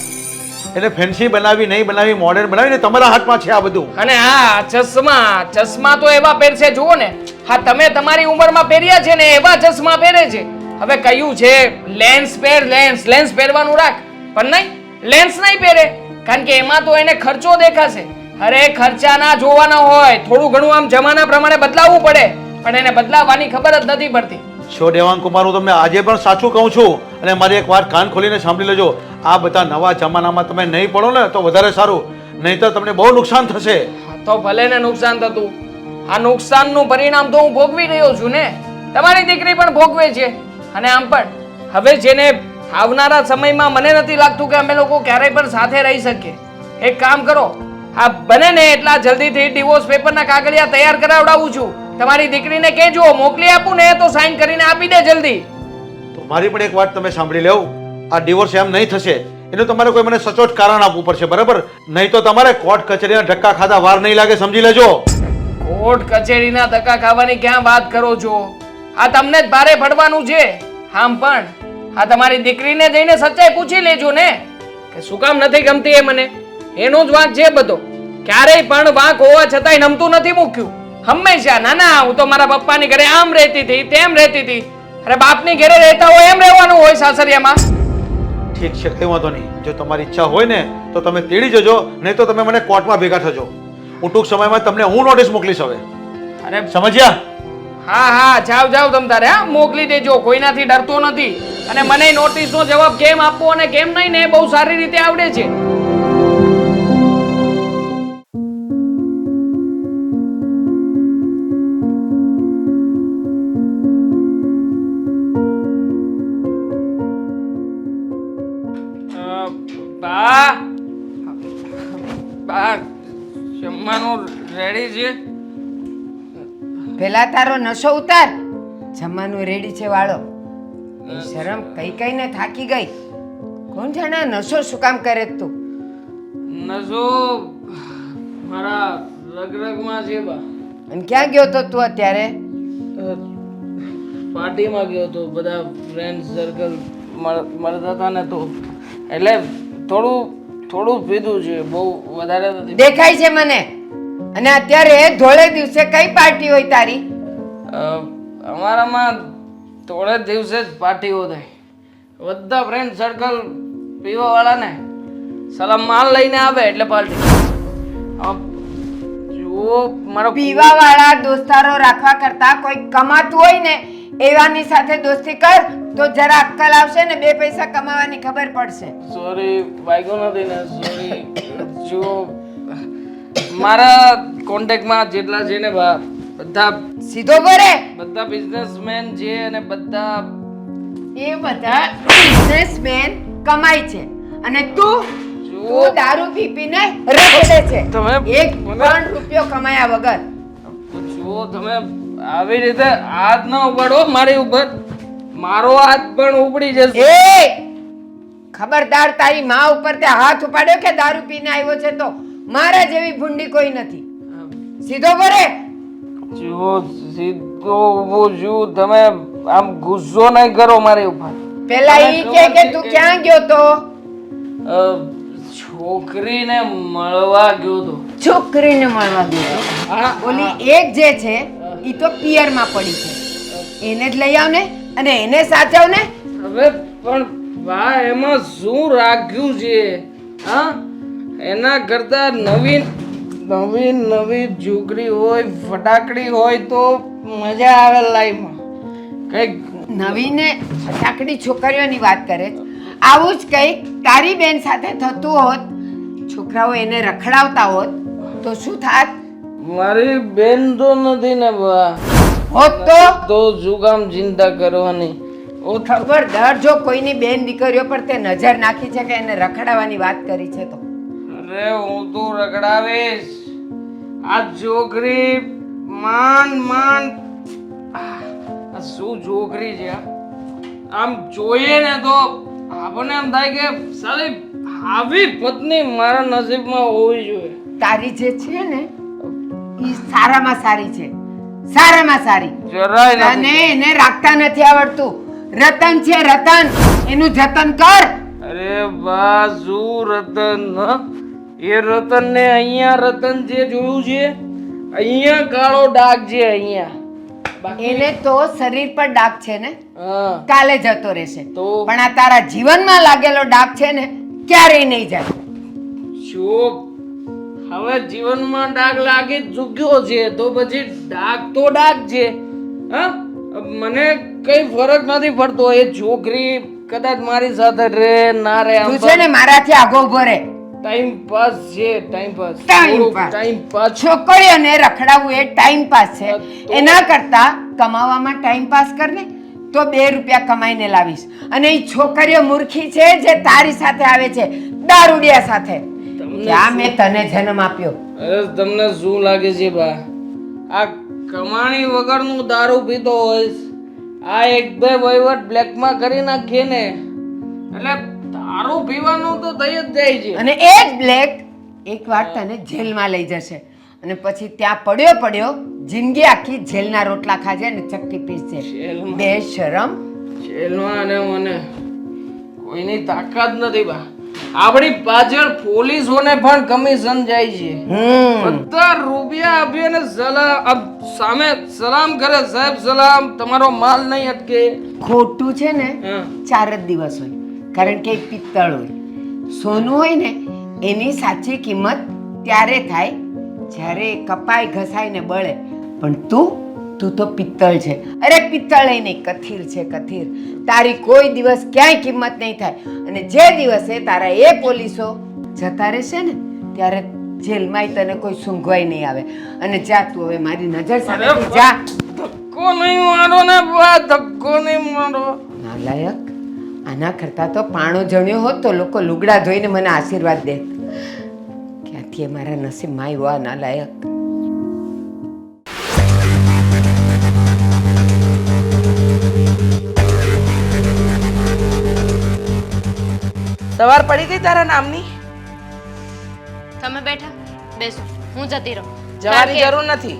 એને ફેન્સી બનાવી નહીં બનાવી, મોડર્ન બનાવી ને તમારા હાથમાં છે આ બધું. અને હા ચશ્મા તો એવા પહેરશે, જુઓ ને, હા તમે તમારી ઉંમરમાં પહેર્યા છે ને એવા ચશ્મા પહેરે છે. હવે કયું છે લેન્સ પહેર, લેન્સ પહેરવાનું રાખ, પણ નહીં, લેન્સ નહીં પહેરે, કારણ કે એમાં તો એને ખર્ચો દેખાશે. અરે ખર્ચા ના જોવાના હોય, થોડું ઘણું આમ જમાના પ્રમાણે બદલાવવું પડે. પણ એને બદલાવવાની ખબર જ નથી પડતી. છો દેવાંગ કુમાર, હું તમને આજે પણ સાચું કહું છું અને મારી એક વાત કાન ખોલીને સાંભળી લેજો. આ બધા નવા જમાનામાં તમે નહીં પડો ને તો વધારે સારું, નહીંતર તમને બહુ નુકસાન થશે. તો ભલે ને નુકસાન થતું, આ નુકસાનનું પરિણામ તો હું ભોગવી રહ્યો છું ને, તમારી દીકરી પણ ભોગવે છે. અને આમ પણ હવે જેને આવનારા સમયમાં મને નથી લાગતું કે અમે લોકો ક્યારેય પણ સાથે રહી શકીએ. એક કામ કરો, આ બને ને એટલા જલ્દીથી ડિવોર્સ પેપરના કાગળિયા તૈયાર કરાવડાવું છું. તમારી દીકરીને કહેજો, મોકલી આપું ને તો સાઈન કરીને આપી દે જલ્દી. તો મારી પણ એક વાત તમે સાંભળી લેવું, આ ડિવોર્સ એમ નહીં થશે, એનું તમારે કોઈ મને સચોટ કારણ આપવું પડશે, બરાબર? નહીં તો તમારે કોર્ટ કચેરીના ધક્કા ખાધા વાર નહીં લાગે, સમજી લેજો. કોર્ટ કચેરીના ધક્કા ખાવાની ક્યાં વાત કરો છો? આ તમને જ ભારે પડવાનું છે. આમ પણ આ તમારી દીકરીને જઈને સચ્ચાઈ પૂછી લેજો ને કે શું કામ નથી ગમતી એ મને. એનો જ વાંક છે બધો. ક્યારેય પણ વાંક હોવા છતાંય નમતું નથી મૂક્યું. હંમેશા ના ના હું તો મારા પપ્પાની ઘરે આમ રહેતી હતી, તેમ રહેતી હતી. અરે બાપની ઘરે રહેતા હોય એમ રહેવાનું હોય સાસરિયામાં. ઠીક છે, કઈ વાંધો નહીં. જો તમારી ઈચ્છા હોય ને તો તમે તેડી જજો, નહીં તો તમે મને કોર્ટમાં ભેગા થજો. હું ટૂંક સમયમાં તમને હું નોટિસ મોકલીશ. હવે અરે સમજ્યા? હા હા, જાવ જાવ તમ તારે. હા, મોકલી દેજો. કોઈનાથી ડરતો નથી. અને મને નોટિસનો જવાબ કેમ આપવો અને કેમ નહીં ને બહુ સારી રીતે આવડે છે. બા બા, જમવાનું રેડી છે? પેલા તારો નશો ઉતાર. જમવાનું રેડી છે વાળો. એ શરમ કઈ કઈ ને થાકી ગઈ. કોણ જાણે આ નશો શું કામ કરે છે તું? નશો મારા રગરગમાં છે બા. અને ક્યાં ગયો તો તું અત્યારે? પાર્ટીમાં ગયો તો, બધા ફ્રેન્ડ સર્કલ મળતા હતા ને તો એટલે થોડું પીધું છે, બહુ વધારે નથી. દેખાય છે મને. અને અત્યારે ધોળે દિવસે કઈ પાર્ટી હોય તારી? અમારામાં થોડે દિવસે જ પાર્ટીઓ થાય. બધા ફ્રેન્ડ સર્કલ પીવા વાળા ને સલામ માલ લઈને આવે એટલે પાર્ટી. જુઓ મારો પીવા વાળા દોસ્તારો રાખવા કરતા કોઈ કમાતું હોય ને એવાની સાથે દોસ્તી કર તો જરા અક્કલ આવશે ને, બે પૈસા કમાવાની ખબર પડશે. સોરી, વાગ્યો નથી ને, સોરી. જુઓ મારા કોન્ટેક્ટમાં જેટલા છે ને બધા સીધો બોલે. બધા બિઝનેસમેન છે અને બધા એ બધા બિઝનેસમેન કમાય છે અને તું દારૂ પી પીને રખડે છે. તમે એક પણ રૂપિયો કમાયા વગર. જુઓ તમે આવી રીતે હાથ ન ઉપાડો મારી ઉપર. મારો હાથ પણ ઉપડી જશે. એ ખબરદાર, તારી માં ઉપર તે હાથ ઉપાડ્યો કે દારૂ પીને આવ્યો છે તો? મારા જેવી ભૂંડી કોઈ નથી. સીધો બોલે. જુઓ સીધો ઊભો છું, તમે આમ ગુસ્સો નહીં કરો મારી ઉપર. પેલા ઈ કે તું ક્યાં ગયો તો? છોકરીને મળવા ગયો તો. છોકરીને મળવા ગયો તો? ઓલી એક જે છે ઈ તો પિયરમાં પડી છે, એને જ લઈ આવ ને અને એને સાચવ ને. હવે પણ બા એમાં શું રાખ્યું છે? હા, એના કરતા નવી છોકરી હોય, ફટાકડી હોય તો મજા આવે લાઈફમાં. કઈક નવીને ફટાકડી છોકરીઓની વાત કરે. આવું જ કંઈક તારી બેન સાથે થતું હોત, છોકરાઓ એને રખડાવતા હોત તો શું થાત? મારી બેન તો નથી ને બા. હોત તો શું કામ ચિંતા કરવાની? ખબરદાર, જો કોઈની બેન દીકરીઓ પર તે નજર નાખી છે કે એને રખડાવવાની વાત કરી છે તો. અરે હું તો રખડાવીશ. આ છોકરી માંડ આ શું છોકરી છે? આમ જોઈએ ને તો આપણને એમ થાય કે સાલી આવી પત્ની મારા નસીબમાં હોવી જોઈએ. તારી જે છે ને ઈ સારામાં સારી છે, સારામાં સારી. જરાય અને નથી. એને રાખતા નથી આવડતું. રતન છે રતન, એનું જતન કર. અરે બા શું રતન? એ રતન ને અહીંયા રતન જે જોયું છે, અહીંયા કાળો ડાઘ છે અહીંયા. એને તો શરીર પર ડાઘ છે ને, હા કાલે જતો રહેશે. તો પણ આ તારા જીવનમાં લાગેલો ડાઘ છે ને ક્યારેય નહીં જાય. શું હવે જીવનમાં ડાઘ લાગી જ ચૂક્યો છે તો પછી ડાઘ તો ડાઘ છે. હા મને કઈ ફરક નથી પડતો એ છોકરી કદાચ મારી સાથે રહે ના રહે તું છે ને મારાથી આગો ઉભો રહે. ટાઈમ પાસ છે ટાઈમ પાસ ટાઈમ પાસ. છોકરીઓને રખડાવવું એ ટાઈમ પાસ છે. એના કરતા કમાવામાં ટાઈમ પાસ કર ને તો 2 રૂપિયા કમાઈને લાવીશ. અને એ છોકરીઓ મૂર્ખી છે જે તારી સાથે આવે છે દારૂડિયા સાથે. ક્યાં મેં તને જન્મ આપ્યો? અરે તમને શું લાગે છે બા આ કમાણી વગરનું દારૂ પીતો હોઈશ આ એક બે વહીવટ બ્લેકમાં કરી નાખીએ ને એટલે દારૂ પીવાનું તો થઈ જ જાય છે. અને એ જ બ્લેક એકવાર તને જેલમાં લઈ જશે અને પછી ત્યાં પડ્યો જિંદગી આખી જેલના રોટલા ખાજે અને ચક્કી પીસજે. જેલમાં? બેશરમ. જેલમાં અને મને કોઈની તાકાત નથી બા આપણી પાછળ પોલીસોને પણ કમિશન જાય છે બધા રૂપિયા આપીને સામે સલામ કરે સાહેબ સલામ તમારો માલ નહીં અટકે. ખોટું છે ને હા. 4 જ દિવસ હોય કારણ કે એ પિત્તળ હોય. સોનું હોય ને એની સાચી કિંમત ત્યારે થાય જ્યારે એ કપાય ઘસાય ને બળે. પણ તું તો પિત્તળ છે. અરે પિત્તળ નહીં કથીર છે કથીર. તારી કોઈ દિવસ ક્યાંય કિંમત નહીં થાય. અને જે દિવસે તારા એ પોલીસો જતા રહેશે ને ત્યારે જેલમાંય તને કોઈ સૂંઘવાય નહીં આવે. અને જા તું હવે મારી નજર સામેથી જા. ધક્કો નહીં મારો ને બા ધક્કો નહીં મારો. નાલાયક. આના કરતાં તો પાણો જણ્યો હોત તો લોકો લુગડા ધોઈને મને આશીર્વાદ દે. ક્યાંથી એ મારા નસીબમાં આવ્યો આ નાલાયક. સવાર પડી ગઈ તારા નામની? તમે બેઠા બેસો હું જતી રહું. જવાની જરૂર નથી.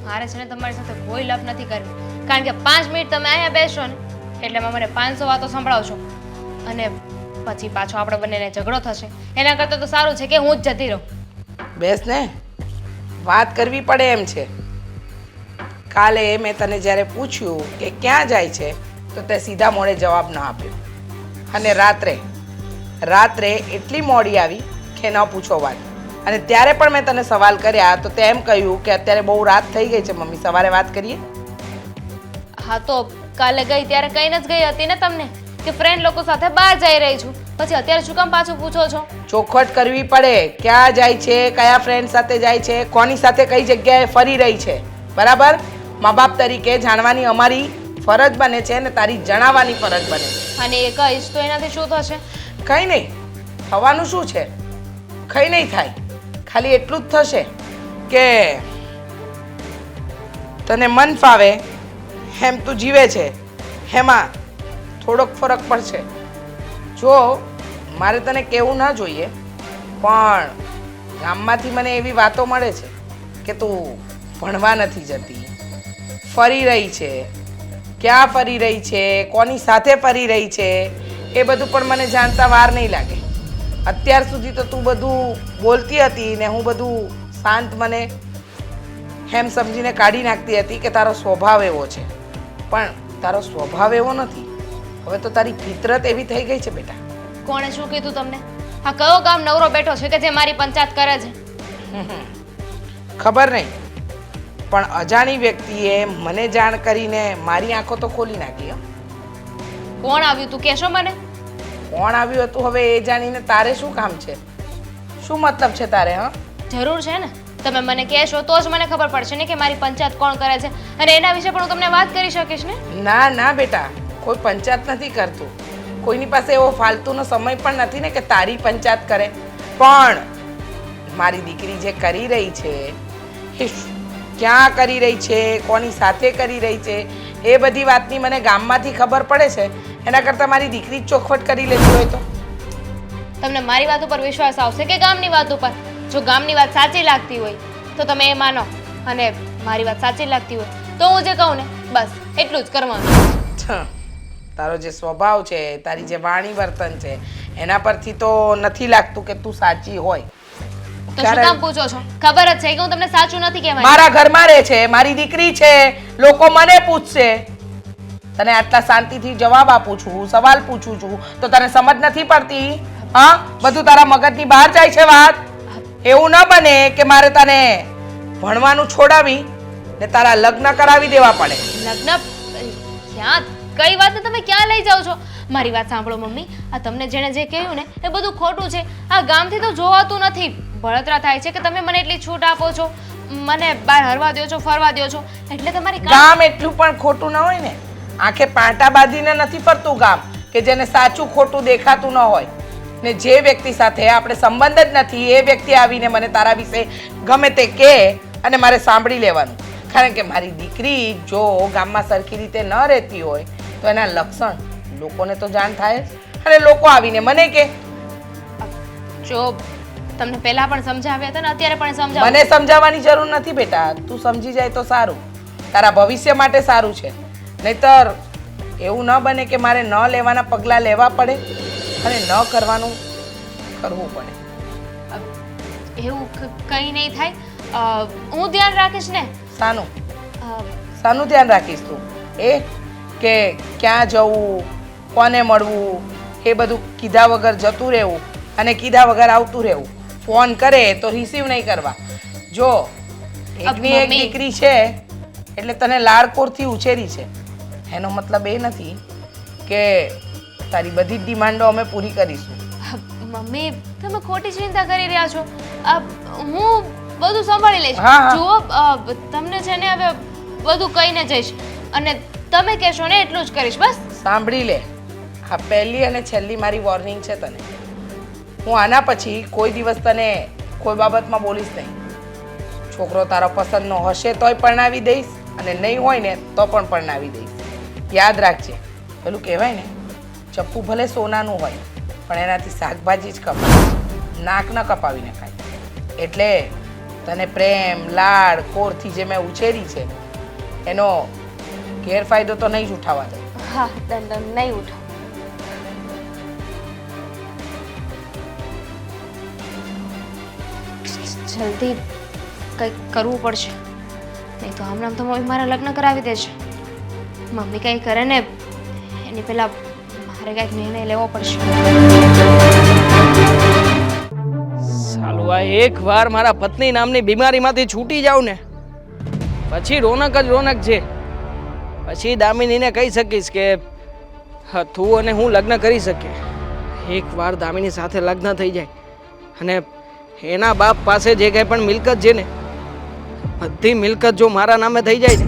મારે છે ને તમારી સાથે કોઈ લપ નથી કરવી કારણ કે 5 મિનિટ તમે અહીંયા બેસો ને એટલે મને 500 વાતો સંભળાવશો અને પછી પાછો આપણે બંનેને ઝઘડો થશે. એના કરતાં તો સારું છે કે હું જ જતી રહું. બેસ ને વાત કરવી પડે એમ છે. કાલે મેં તને જ્યારે પૂછ્યું કે ક્યાં જાય છે તો તે સીધા મોડે જવાબ ન આપ્યો અને રાત્રે એટલી મોડી આવી કે ન પૂછો વાત. અને ત્યારે પણ મેં તને સવાલ કર્યા તો તે એમ કહ્યું કે અત્યારે બહુ રાત થઈ ગઈ છે મમ્મી સવારે વાત કરીએ. હા તો કાલે ગઈ ત્યારે કહીને જ ગઈ હતી ને તમને કે ફ્રેન્ડ લોકો સાથે બહાર જઈ રહી છું. પછી અત્યારે શું કામ પાછું પૂછો છો? ચોખવટ કરવી પડે. ક્યાં જાય છે, કયા ફ્રેન્ડ સાથે જાય છે, કોની સાથે કઈ જગ્યાએ ફરી રહી છે, બરાબર? મા બાપ તરીકે જાણવાની અમારી ફરજ બને છે ને તારી જણાવવાની ફરજ બને છે. અને એ કહીશ તો એનાથી શું થશે? કંઈ નહીં થવાનું શું છે? કંઈ નહીં થાય. ખાલી એટલું જ થશે કે તને મન ફાવે એમ તું જીવે છે એમાં થોડોક ફરક પડશે. જો મારે તને કહેવું ના જોઈએ પણ ગામમાંથી મને એવી વાતો મળે છે કે તું ભણવા નથી જતી, ફરી રહી છે. ક્યાં ફરી રહી છે, કોની સાથે ફરી રહી છે એ બધું પણ મને જાણતા વાર નહીં લાગે. અત્યાર સુધી તો તું બધું બોલતી હતી ને હું બધું શાંત મને એમ સમજીને કાઢી નાખતી હતી કે તારો સ્વભાવ એવો છે. પણ તારો સ્વભાવ એવો નથી. હવે તો તારી ફિતરત એવી થઈ ગઈ છે બેટા. કોણે શું કીધું તમને? આ કયો ગામ નવરો બેઠો છે કે જે મારી પંચાયત કરે છે? ખબર નહીં પણ અજાણી વ્યક્તિએ મને જાણ કરીને મારી આંખો તો ખોલી નાખી. કોણ આવ્યું તું કહેશો મને? કોણ આવ્યું હતું હવે એ જાણીને તારે શું કામ છે? શું મતલબ છે તારે? હા જરૂર છે ને. તમે મને કહેશો તો જ મને ખબર પડશે ને કે મારી પંચાયત કોણ કરે છે અને એના વિશે પણ હું તમને વાત કરી શકીશ ને. ના બેટા કોઈ પંચાયત નથી કરતું. કોઈની પાસે એવો ફાલતુનો સમય પણ નથી ને કે તારી પંચાયત કરે. પણ મારી દીકરી જે કરી રહી છે એ ક્યાં કરી રહી છે, કોની સાથે કરી રહી છે એ બધી વાતની મને ગામમાંથી ખબર પડે છે. એના કરતાં મારી દીકરી જ ચોખવટ કરી લેતી હોય તો. તમને મારી વાત ઉપર વિશ્વાસ આવશે કે ગામની વાત ઉપર? જો ગામની વાત સાચી લાગતી હોય તો તમે એ માનો અને મારી વાત સાચી લાગતી હોય તો હું જે કહું ને બસ એટલું જ કરવાનું. તારો જે સ્વભાવ છે, તારી જે વાણી વર્તન છે એના પરથી તો નથી લાગતું કે તું સાચી હોય. તો શું કામ પૂછો છો? ખબર જ છે કે હું તમને સાચું નથી કહેવાની. મારા ઘરમાં રહે છે, મારી દીકરી છે, લોકો મને પૂછશે. તને આટલા શાંતિથી જવાબ આપું છું, સવાલ પૂછું છું તો તને સમજ નથી પડતી? હા બધું તારા મગજની બહાર જાય છે વાત. એવું ન બને કે મારે તને ભણવાનું છોડાવી ને તારા લગ્ન કરાવી દેવા પડે. લગ્ન ક્યાં કઈ વાતને તમે ક્યાં લઈ જાઓ છો? મારી વાત સાંભળો મમ્મી, આ તમને જેણે જે કહ્યું ને એ બધું ખોટું છે. આ ગામથી તો જોવાતું નથી. બળતરા થાય છે કે તમે મને એટલી છૂટ આપો છો, મને બહાર હરવા દો છો, ફરવા દો છો, એટલે તમારી ગામ એટલું પણ ખોટું ન હોય ને. આંખે પાટા બાંધીને નથી ફરતું ગામ કે જેને સાચું ખોટું દેખાતું ન હોય. ને જે વ્યક્તિ સાથે આપણે સંબંધ જ નથી એ વ્યક્તિ આવીને મને તારા વિશે ગમે તે કહે અને મારે સાંભળી લેવાનું. કારણ કે મારી દીકરી જો ગામમાં સરખી રીતે ન રહેતી હોય તો એના લક્ષણ લોકોને તો જાણ થાય જ. અને લોકો આવીને મને કે જો તમને પહેલા પણ સમજાવ્યા હતા ને અત્યારે પણ સમજાવો. મને સમજાવવાની જરૂર નથી બેટા. તું સમજી જાય તો સારું, તારા ભવિષ્ય માટે સારું છે. નહીતર એવું ન બને કે મારે ન લેવાના પગલાં લેવા પડે અને ન કરવાનું કરવું પડે. એવું કંઈ નહીં થાય. હું ધ્યાન રાખીશ ને. શાનું શાનું ધ્યાન રાખીશ તું? એ કે ક્યાં જવું, કોને મળવું, એ બધું કીધા વગર જતું રહેવું અને કીધા વગર આવતું રહેવું. ફોન કરે તો રિસીવ નહીં કરવા. જો એકની એક મમ્મી. દીકરી છે એટલે તને લાડકોરથી ઉછેરી છે. એનો મતલબ એ નથી કે તારી બધી જ ડિમાન્ડો અમે પૂરી કરીશું. મમ્મી તમે ખોટી ચિંતા કરી રહ્યા છો. હું બધું સંભાળી લઈશ. હા, હા. જુઓ તમને છે ને હવે બધું કહીને જઈશ અને તમે કહેશો ને એટલું જ કરીશ બસ. સાંભળી લે, આ પહેલી અને છેલ્લી મારી વોર્નિંગ છે તને. હું આના પછી કોઈ દિવસ તને કોઈ બાબતમાં બોલીશ નહીં. છોકરો તારો પસંદનો હશે તોય પરણાવી દઈશ અને નહીં હોય ને તો પણ પરણાવી દઈશ. યાદ રાખજે, પેલું કહેવાય ને, ચપ્પુ ભલે સોનાનું હોય પણ એનાથી શાકભાજી જ કપાય, નાક ન કપાવીને ખાય. એટલે તને પ્રેમ લાડ કોરથી જે મેં ઉછેરી છે એનો ગેરફાયદો તો નહીં જ ઉઠાવવા દે. હા દંડ નહીં ઉઠો. જલ્દી કંઈક કરવું પડશે, નહીં તો હમણાં તો મમ્મી મારા લગ્ન કરાવી દેશે. મમ્મી કંઈ કરે ને એની પહેલા મારે કંઈક નિર્ણય લેવો પડશે. સાલું આ એકવાર મારા પત્ની નામની બીમારીમાંથી છૂટી જાઉં ને પછી રોનક જ રોનક છે. પછી દામિનીને કહી શકીશ કે હા તું અને હું લગ્ન કરી શકીએ. એકવાર દામિની સાથે લગ્ન થઈ જાય અને એના બાપ પાસે જે કંઈ પણ મિલકત છે ને બધી મિલકત જો મારા નામે થઈ જાય ને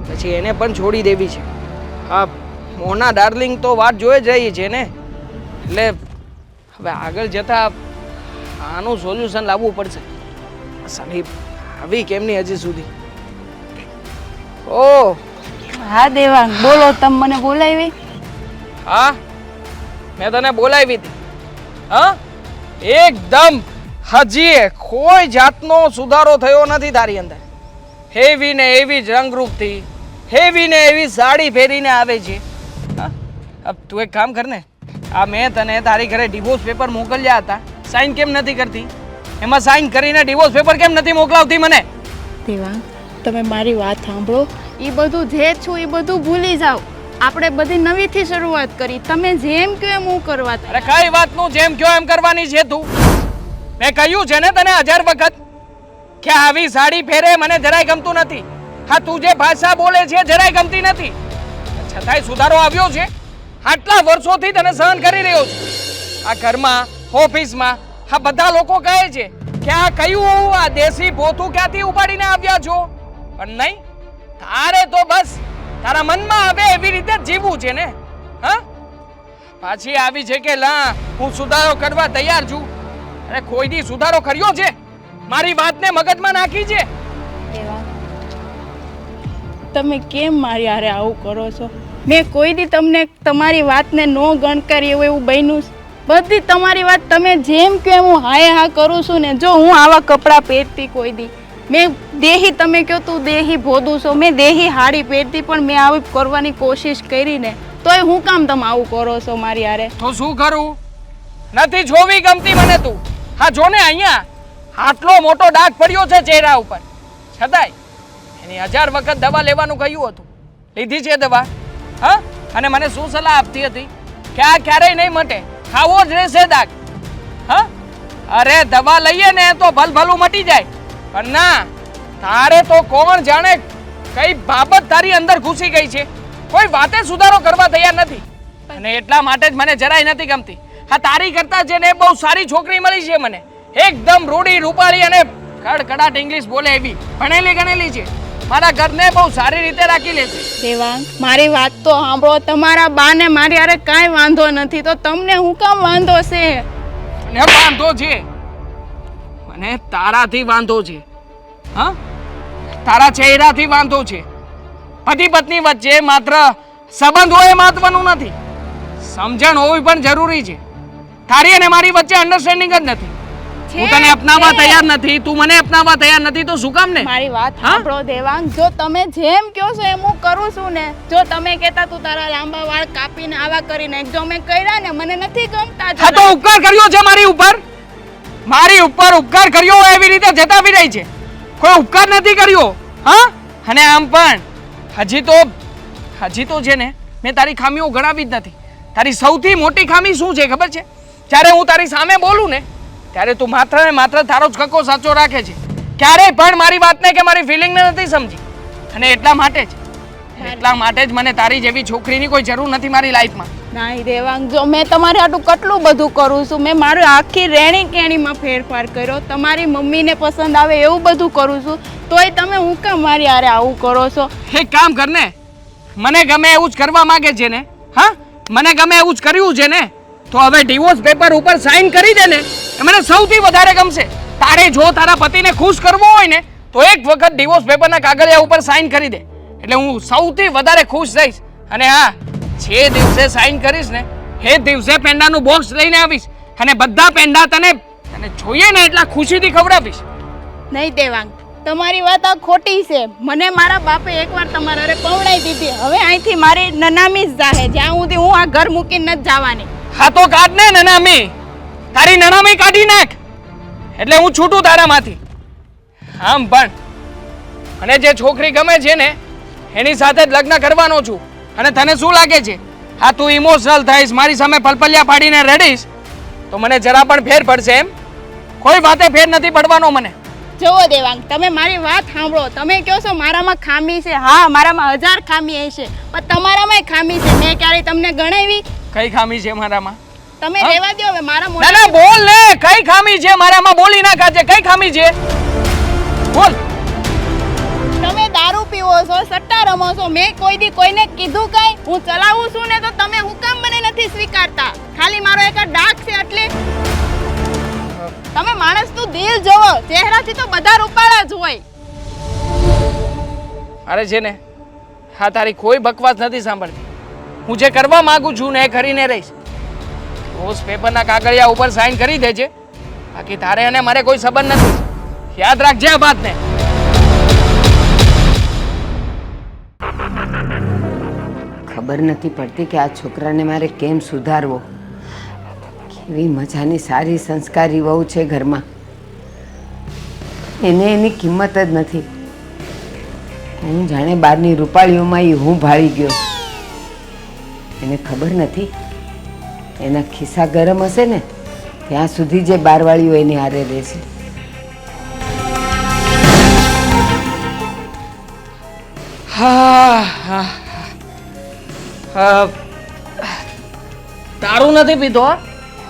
પછી એને પણ છોડી દેવી છે. હા મોના ડાર્લિંગ તો વાત જોઈ જ રહી છે ને. એટલે હવે આગળ જતા આનું સોલ્યુશન લાવવું પડશે. સાલી આવી કેમની હજી સુધી? ઓહ હા દેવાંગ, બોલો. તમે મને બોલાવી? હા મેં તને બોલાવી હતી. હા એકદમ હજી કોઈ જાતનો સુધારો થયો નથી તારી અંદર. હેવી ને એવી જ રંગરૂપથી હેવી ને એવી સાડી પહેરીને આવે છે. હા अब તું એક કામ કર ને, આ મેં તને તારી ઘરે ડિવોર્સ પેપર મોકલ્યા હતા, સાઈન કેમ નથી કરતી? એમાં સાઈન કરીને ડિવોર્સ પેપર કેમ નથી મોકલાવતી મને? દેવાંગ, તમે મારી વાત સાંભળો. એ બધું જે છું એ બધું ભૂલી જાઓ. આપણે બધી નવીથી શરૂઆત કરી. તમે જેમ કહો એમ હું કરવા અરે કઈ વાતનું જેમ કયો એમ કરવાની છે તું? મેં કહ્યું છે ને તને 1000 વખત કે આવી સાડી પહેરે મને જરાય ગમતું નથી. હા તું જે ભાષા બોલે છે જરાય ગમતી નથી. છતાંય સુધારો આવ્યો છે. આટલા વર્ષોથી તને સહન કરી રહ્યો છું. આ ઘરમાં ઓફિસમાં આ બધા લોકો કહે છે કે આ કયું આ દેશી પોતું ક્યાંથી ઉપાડીને આવ્યા છો, પણ નહીં, તારે તો બસ તારા મનમાં આવે એવી રીતે જીવવું છે ને. હા પાછી આવી છે કે લા હું સુધારો કરવા તૈયાર છું. અરે કોઈ દી સુધારો કર્યો છે? મારી વાતને મગજમાં નાખી છે. દેવાંગ, તમે કેમ મારી હારે આવું કરો છો? મેં કોઈ દી તમને તમારી વાતને નો ગણકારી એવું બન્યું છે? બધી તમારી વાત તમે જેમ કે હું હાય હા કરું છું ને. જો હું આવા કપડાં પહેરતી કોઈ દી, મેં દેહી, તમે કહો તું દેહી ભોદું છો, મેં દેહી હાડી પહેરતી પણ મેં આવી કરવાની કોશિશ કરી ને તોય હું કામ તમે આવું કરો છો મારી હારે? તો શું કરું? નથી જોવી ગમતી મને તું. હા જો ને અહીંયા આટલો મોટો ડાઘ પડ્યો છે ચહેરા ઉપર, છતાંય એની 1000 વખત દવા લેવાનું કહ્યું હતું, લીધી છે દવા. હા અને મને શું સલાહ આપતી હતી કે આ ક્યારેય નહીં મટે, ખાવો જ રહેશે દાગ. હા અરે દવા લઈએ ને તો ભલભલું મટી જાય, પણ ના, તારે તો કોણ જાણે કઈ બાબત તારી અંદર ઘૂસી ગઈ છે કોઈ વાતે સુધારો કરવા તૈયાર નથી અને એટલા માટે જ મને જરાય નથી ગમતી હા તારી કરતા છે ને બહુ સારી છોકરી મળી છે મને એકદમ રૂડી રૂપાળી અને કડકડાટ ઇંગ્લિશ બોલે એવી ભણેલી ગણેલી છે મારા ઘરને બહુ સારી રીતે રાખી લે છે દેવાંગ મારી વાત તો સાંભળો તમારા બાને મારી હારે કાંઈ વાંધો નથી તો તમને હું કામ વાંધો છે મને વાંધો છે મને તારાથી વાંધો છે હા તારા ચહેરાથી વાંધો છે પતિ પત્ની વચ્ચે માત્ર સંબંધ હોય એ મહત્વનું નથી સમજણ હોવી પણ જરૂરી છે તારી અને મારી વચ્ચે અન્ડરસ્ટેન્ડિંગ જ નથી હું તને અપનાવવા તૈયાર નથી તું મને અપનાવવા તૈયાર નથી તો શું કામ ને મારી વાત સાંભળો દેવાંગ જો તમે જેમ કહો છો એમ હું કરું છું ને જો તમે કહેતા તું તારા લાંબા વાળ કાપીને આવા કરીને જો મેં કર્યા ને મને નથી ગમતા હા તો ઉપકાર કર્યો છે મારી ઉપર ઉપકાર કર્યો હોય એવી રીતે જતાવી રહી છે કોઈ ઉપકાર નથી કર્યો હા અને આમ પણ હજી તો છે ને મેં તારી ખામીઓ ગણાવી જ નથી તારી સૌથી મોટી ખામી શું છે ખબર છે જ્યારે હું તારી સામે બોલું ને ત્યારે તું માત્ર ને માત્ર તારો જ કક્કો સાચો રાખે છે ક્યારેય પણ મારી વાતને કે મારી ફિલિંગને નથી સમજી અને એટલા માટે જ મને તારી જેવી છોકરીની કોઈ જરૂર નથી મારી લાઈફમાં નહીં દેવાંગ જો મેં તમારે આટલું કેટલું બધું કરું છું મેં મારી આખી રેણી કેણીમાં ફેરફાર કર્યો તમારી મમ્મીને પસંદ આવે એવું બધું કરું છું તોય તમે હું કામ મારી હારે આવું કરો છો એક કામ કર ને મને ગમે એવું જ કરવા માંગે છે ને હા મને ગમે એવું જ કર્યું છે ને તો હવે ડિવોર્સ પેપર ઉપર સાઇન કરી દે ને એ મને સૌથી વધારે ગમશે તારે જો તારા પતિને ખુશ કરવો હોય ને તો એક વખત ડિવોર્સ પેપરના કાગળિયા ઉપર સાઇન કરી દે એટલે હું સૌથી વધારે ખુશ થઈશ અને હા જે દિવસે સાઇન કરીશ ને એ દિવસે પેંડાનું બોક્સ લઈને આવીશ અને બધા પેંડા તને જોઈએ ને એટલા ખુશીથી ખવડાવીશ નહીં દેવાંગ તમારી વાત આ ખોટી છે મને મારા બાપે એકવાર તમારા હારે પવડાઈ દીધી હવે અહીંથી મારી નનામી જ જાહે જ્યાં સુધી હું આ ઘર મૂકીને નથી જવાની હા તો કાઢ ને નનામી તારી નનામી કાઢી નાખ એટલે હું છૂટું તારામાંથી આમ પણ અને જે છોકરી ગમે છે ને એની સાથે જ લગ્ન કરવાનો છું અને તને શું લાગે છે હા તું ઇમોશનલ થઈશ મારી સામે પલપલિયા પાડીને રડીશ તો મને જરા પણ ફેર પડશે એમ કોઈ વાતે ફેર નથી પડવાનો મને જુઓ દેવાંગ તમે મારી વાત સાંભળો તમે કહો છો મારામાં ખામી છે હા મારામાં 1000 ખામી હશે પણ તમારામાંય ખામી છે મેં ક્યારે તમને ગણાવી કઈ ખામી છે મારામાં તમે રહેવા દો હવે મારા ના ના બોલ ને કઈ ખામી છે મારામાં બોલી ના કાજે કઈ ખામી છે બોલ તમે દારૂ પીવો છો સટ્ટા રમો છો મેં કોઈ દી કોઈને કીધું કઈ હું ચલાવું છું ને તો તમે હુકમ મને નથી સ્વીકારતા ખાલી મારો એક ડાક છે એટલે તમે માણસનું દિલ જોવો ચહેરાથી તો બધા રૂપાળા જ હોય અરે છે ને હા તારી કોઈ બકવાસ નથી સાંભળતી હું જે કરવા માંગુ છું ને એ કરીને રહીશ રોજ પેપરના કાગળિયા ઉપર સાઇન કરી દેજે બાકી તારે અને મારે કોઈ સંબંધ નથી યાદ રાખજે આ વાતને ખબર નથી પડતી કે આ છોકરાને મારે કેમ સુધારવો કેવી મજાની સારી સંસ્કારી વહુ છે ઘરમાં એને એની કિંમત જ નથી હું જાણે બહારની રૂપાળીઓમાં હું ભાળી ગયો એને ખબર નથી એના ખિસ્સા ગરમ હશે ને ત્યાં સુધી જે બારવાળીઓ એની હારે રહેશે દારૂ નથી પીતો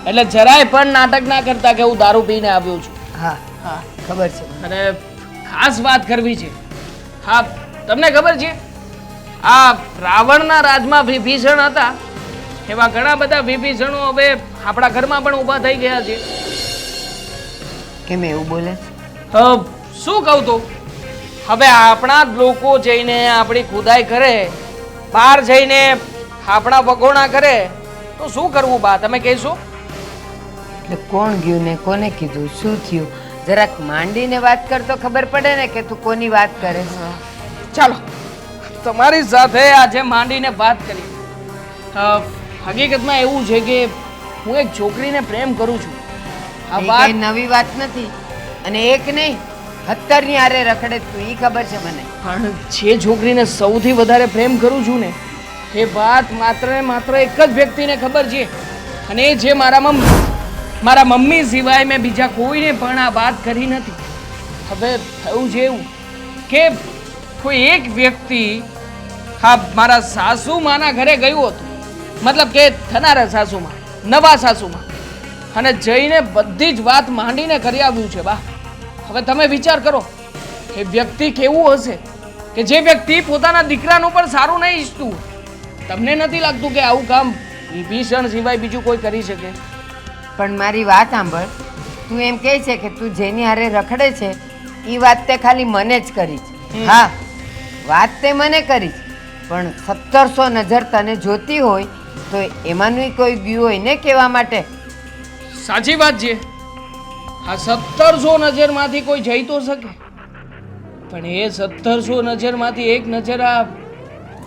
એટલે જરાય પણ નાટક ના કરતા કે હું દારૂ પીને આવ્યો છું હા હા ખબર છે અને ખાસ વાત કરવી છે હા તમને ખબર છે આ રાવણના રાજમાં વિભીષણ હતા એવા ઘણા બધા વિભીષણો હવે આપણા ઘરમાં પણ ઊભા થઈ ગયા છે કેમ એવું બોલે શું કહું તું હવે આપણા જ લોકો જઈને આપણી ખુદાઈ કરે બહાર જઈને આપણા વગોણા કરે તો શું કરવું બા તમે કહેશો એટલે કોણ ગયું ને કોને કીધું શું થયું જરાક માંડીને વાત કર તો ખબર પડે ને કે તું કોની વાત કરે છે ચાલો તમારી સાથે આજે માંડીને વાત કરી હકીકતમાં એવું છે કે હું એક છોકરીને પ્રેમ કરું છું આ એ વાત કઈ નવી વાત નથી અને એક નહીં 17 ની હારે રખડે તું ઈ ખબર છે મને પણ જે છોકરીને સૌથી વધારે પ્રેમ કરું છું ને એ વાત માત્ર ને માત્ર એક જ વ્યક્તિને ખબર છે અને એ જે મારા મમ્મી સિવાય મેં બીજા કોઈને પણ આ વાત કરી નથી હવે થયું છે એવું કે કોઈ એક વ્યક્તિ હા મારા સાસુમાના ઘરે ગયું હતું, મતલબ કે થનારા સાસુમાં, નવા સાસુમાં, અને જઈને બધી જ વાત માંડીને કરી આવ્યું છે. બા, હવે તમે વિચાર કરો એ વ્યક્તિ કેવું હશે કે જે વ્યક્તિ પોતાના દીકરાનું પણ સારું નહીં ઈચ્છતું. તમને નથી લાગતું કે આવું કામ વિભીષણ સિવાય બીજું કોઈ કરી શકે? પણ મારી વાત સાંભળ, તું એમ કહે છે કે તું જેની હારે રખડે છે એ વાત તે ખાલી મને જ કરી છે. હા, વાત તે મને કરી છે, પણ 1700 નજર તને જોતી હોય તો એમાંનું કોઈ ગયું હોય ને કહેવા માટે. સાચી વાત છે. આ 1700 નજરમાંથી કોઈ જઈ તો શકે, પણ એ 1700 નજરમાંથી એક નજર આ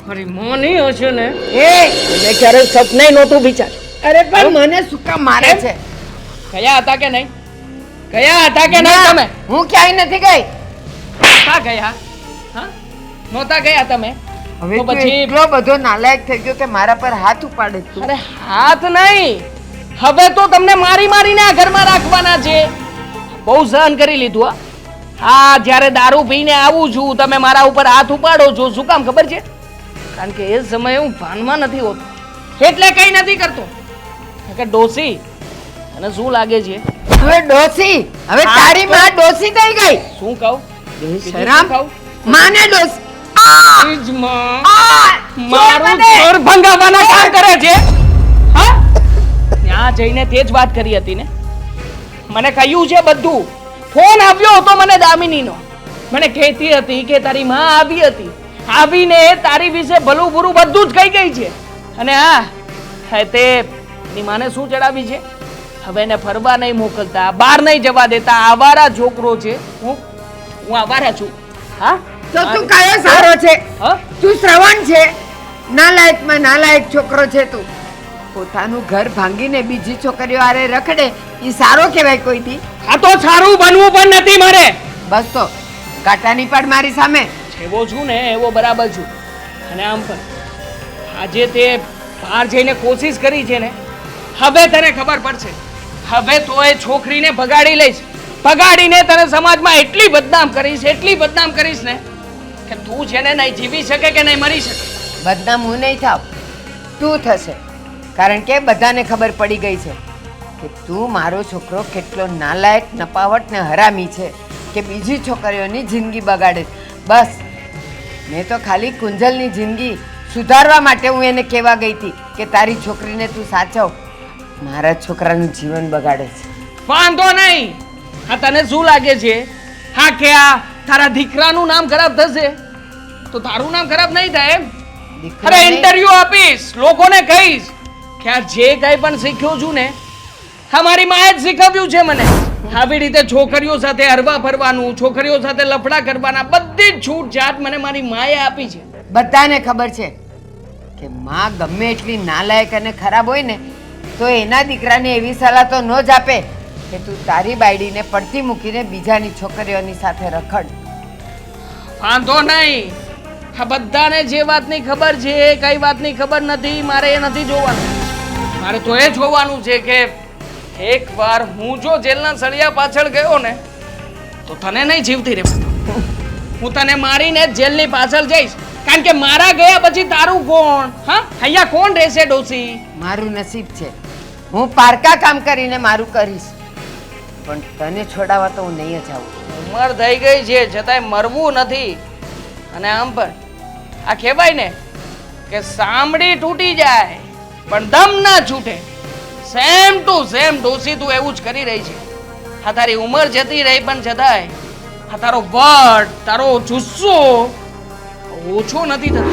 મારી મોની હશે ને, મેં ક્યારે સપને નહોતું વિચાર્યું. અરે પણ મને શું કામ મારે છે? ગયા હતા કે નહીં? ગયા હતા કે નહીં તમે? હું ક્યાંય નથી ગઈ. નહોતા ગયા? હા, નહોતા ગયા તમે? હવે તો તું પછી એટલો બધો નાલાયક થઈ ગયો કે મારા પર હાથ ઉપાડે તું. અરે હાથ નહીં, હવે તો તમને મારી મારીને આ ઘરમાં રાખવાના છે. બહુ સહન કરી લીધું. હા, જ્યારે દારૂ પીને આવું છું તમે મારા ઉપર હાથ ઉપાડો છો. શું કામ ખબર છે? કારણ કે એ સમયે હું ભાનમાં નથી હોતો, એટલે કઈ નથી કરતો. કે ડોસી, અને શું લાગે છે? હવે ડોસી, હવે તારી માં ડોસી થઈ ગઈ. શું કહું? શરમ, માને ડોસી. ઈજ માં મારું ઘર ભંગાવવાના કામ કરે છે. હા, ત્યાં જઈને તે જ વાત કરી હતી ને, મને કહ્યું છે બધું. ફોન આવ્યો હતો મને દામિનીનો, મને કહેતી હતી કે તારી માં આવી હતી, આવીને તારી વિશે ભલું બુરું બધું જ કહી ગઈ છે. અને હા, તે ની માને શું ચડાવી છે? હવે એને ફરવા નહીં મોકલતા, બહાર નહીં જવા દેતા. આવારા છોકરો છે. હું આવારા છું. હા, તો તું કયો સારો છે? હા, તું શ્રવણ છે, નાલાયકમાં નાલાયક છોકરો છે તું. પોતાનું ઘર ભાંગીને બીજી છોકરીઓ હારે રખડે એ સારો કહેવાય કોઈ દી? આ તો સારું બનવું પણ નથી મારે. બસ તો કાંટાની પડ મારી સામે. જેવો છું ને એવો બરાબર છું. અને આમ પણ આજે તે બહાર જઈને કોશિશ કરી છે ને, હવે તને ખબર પડશે. હવે તો એ છોકરીને ભગાડી લઈશ, ભગાડીને તને સમાજમાં એટલી બદનામ કરીશ, એટલી બદનામ કરીશ ને કે તું છે ને નહીં જીવી શકે કે નહીં મરી શકે. બદનામ હું નહીં થાવ, તું થશે. કારણ કે બધાને ખબર પડી ગઈ છે કે તું મારો છોકરો કેટલો નાલાયક, નપાવટ ને હરામી છે કે બીજી છોકરીઓની જિંદગી બગાડે. બસ મેં તો ખાલી કુંજલની જિંદગી સુધારવા માટે હું એને કહેવા ગઈ હતી કે તારી છોકરીને તું સાચવ. મારા છોકરાનું જીવન બગાડે છે. વાંધો નહીં. હા, તને શું લાગે છે? હા, કે આ તારા દીકરાનું નામ ખરાબ થશે તો તારું નામ ખરાબ નહીં થાય એમ? અરે ઇન્ટરવ્યુ આપીશ, લોકોને કહીશ કે આ જે કંઈ પણ શીખ્યો છું ને અમારી માએ જ શીખવ્યું છે મને. આવી રીતે છોકરીઓ સાથે હરવા ફરવાનું, છોકરીઓ સાથે લફડા કરવાના બધી જ છૂટછાટ મને મારી માએ આપી છે. બધાને ખબર છે કે માં ગમે એટલી નાલાયક અને ખરાબ હોય ને તો એના દીકરાને એવી સલાહ તો ન જ આપે કે તું તારી બાયડીને પડતી મૂકીને બીજાની છોકરીઓની સાથે રખડ. વાંધો નહીં. આ બધાને જે વાતની ખબર છે, કઈ વાતની ખબર નથી, મારે એ નથી જોવાનું. મારે તો એ જોવાનું છે કે એકવાર હું જો જેલના સળિયા પાછળ ગયો ને તો તને નહીં જીવતી રહેવા. હું તને મારીને જ જેલની પાછળ જઈશ. કારણ કે મારા ગયા પછી તારું કોણ? હા, અહીંયા કોણ રહેશે ડોસી? મારું નસીબ છે, હું પારકા કામ કરીને મારું કરીશ, પણ તને છોડાવવા તો હું નહીં જ આવું. ઉંમર થઈ ગઈ છે છતાંય મરવું નથી. અને આમ પણ આ કહેવાય ને કે સાંભળી તૂટી જાય પણ દમ ના છૂટે. સેમ ટુ સેમ ડોસી તું એવું જ કરી રહી છે. આ તારી ઉંમર જતી રહી પણ છતાંય આ તારો વટ, તારો જુસ્સો ઓછો નથી થતો.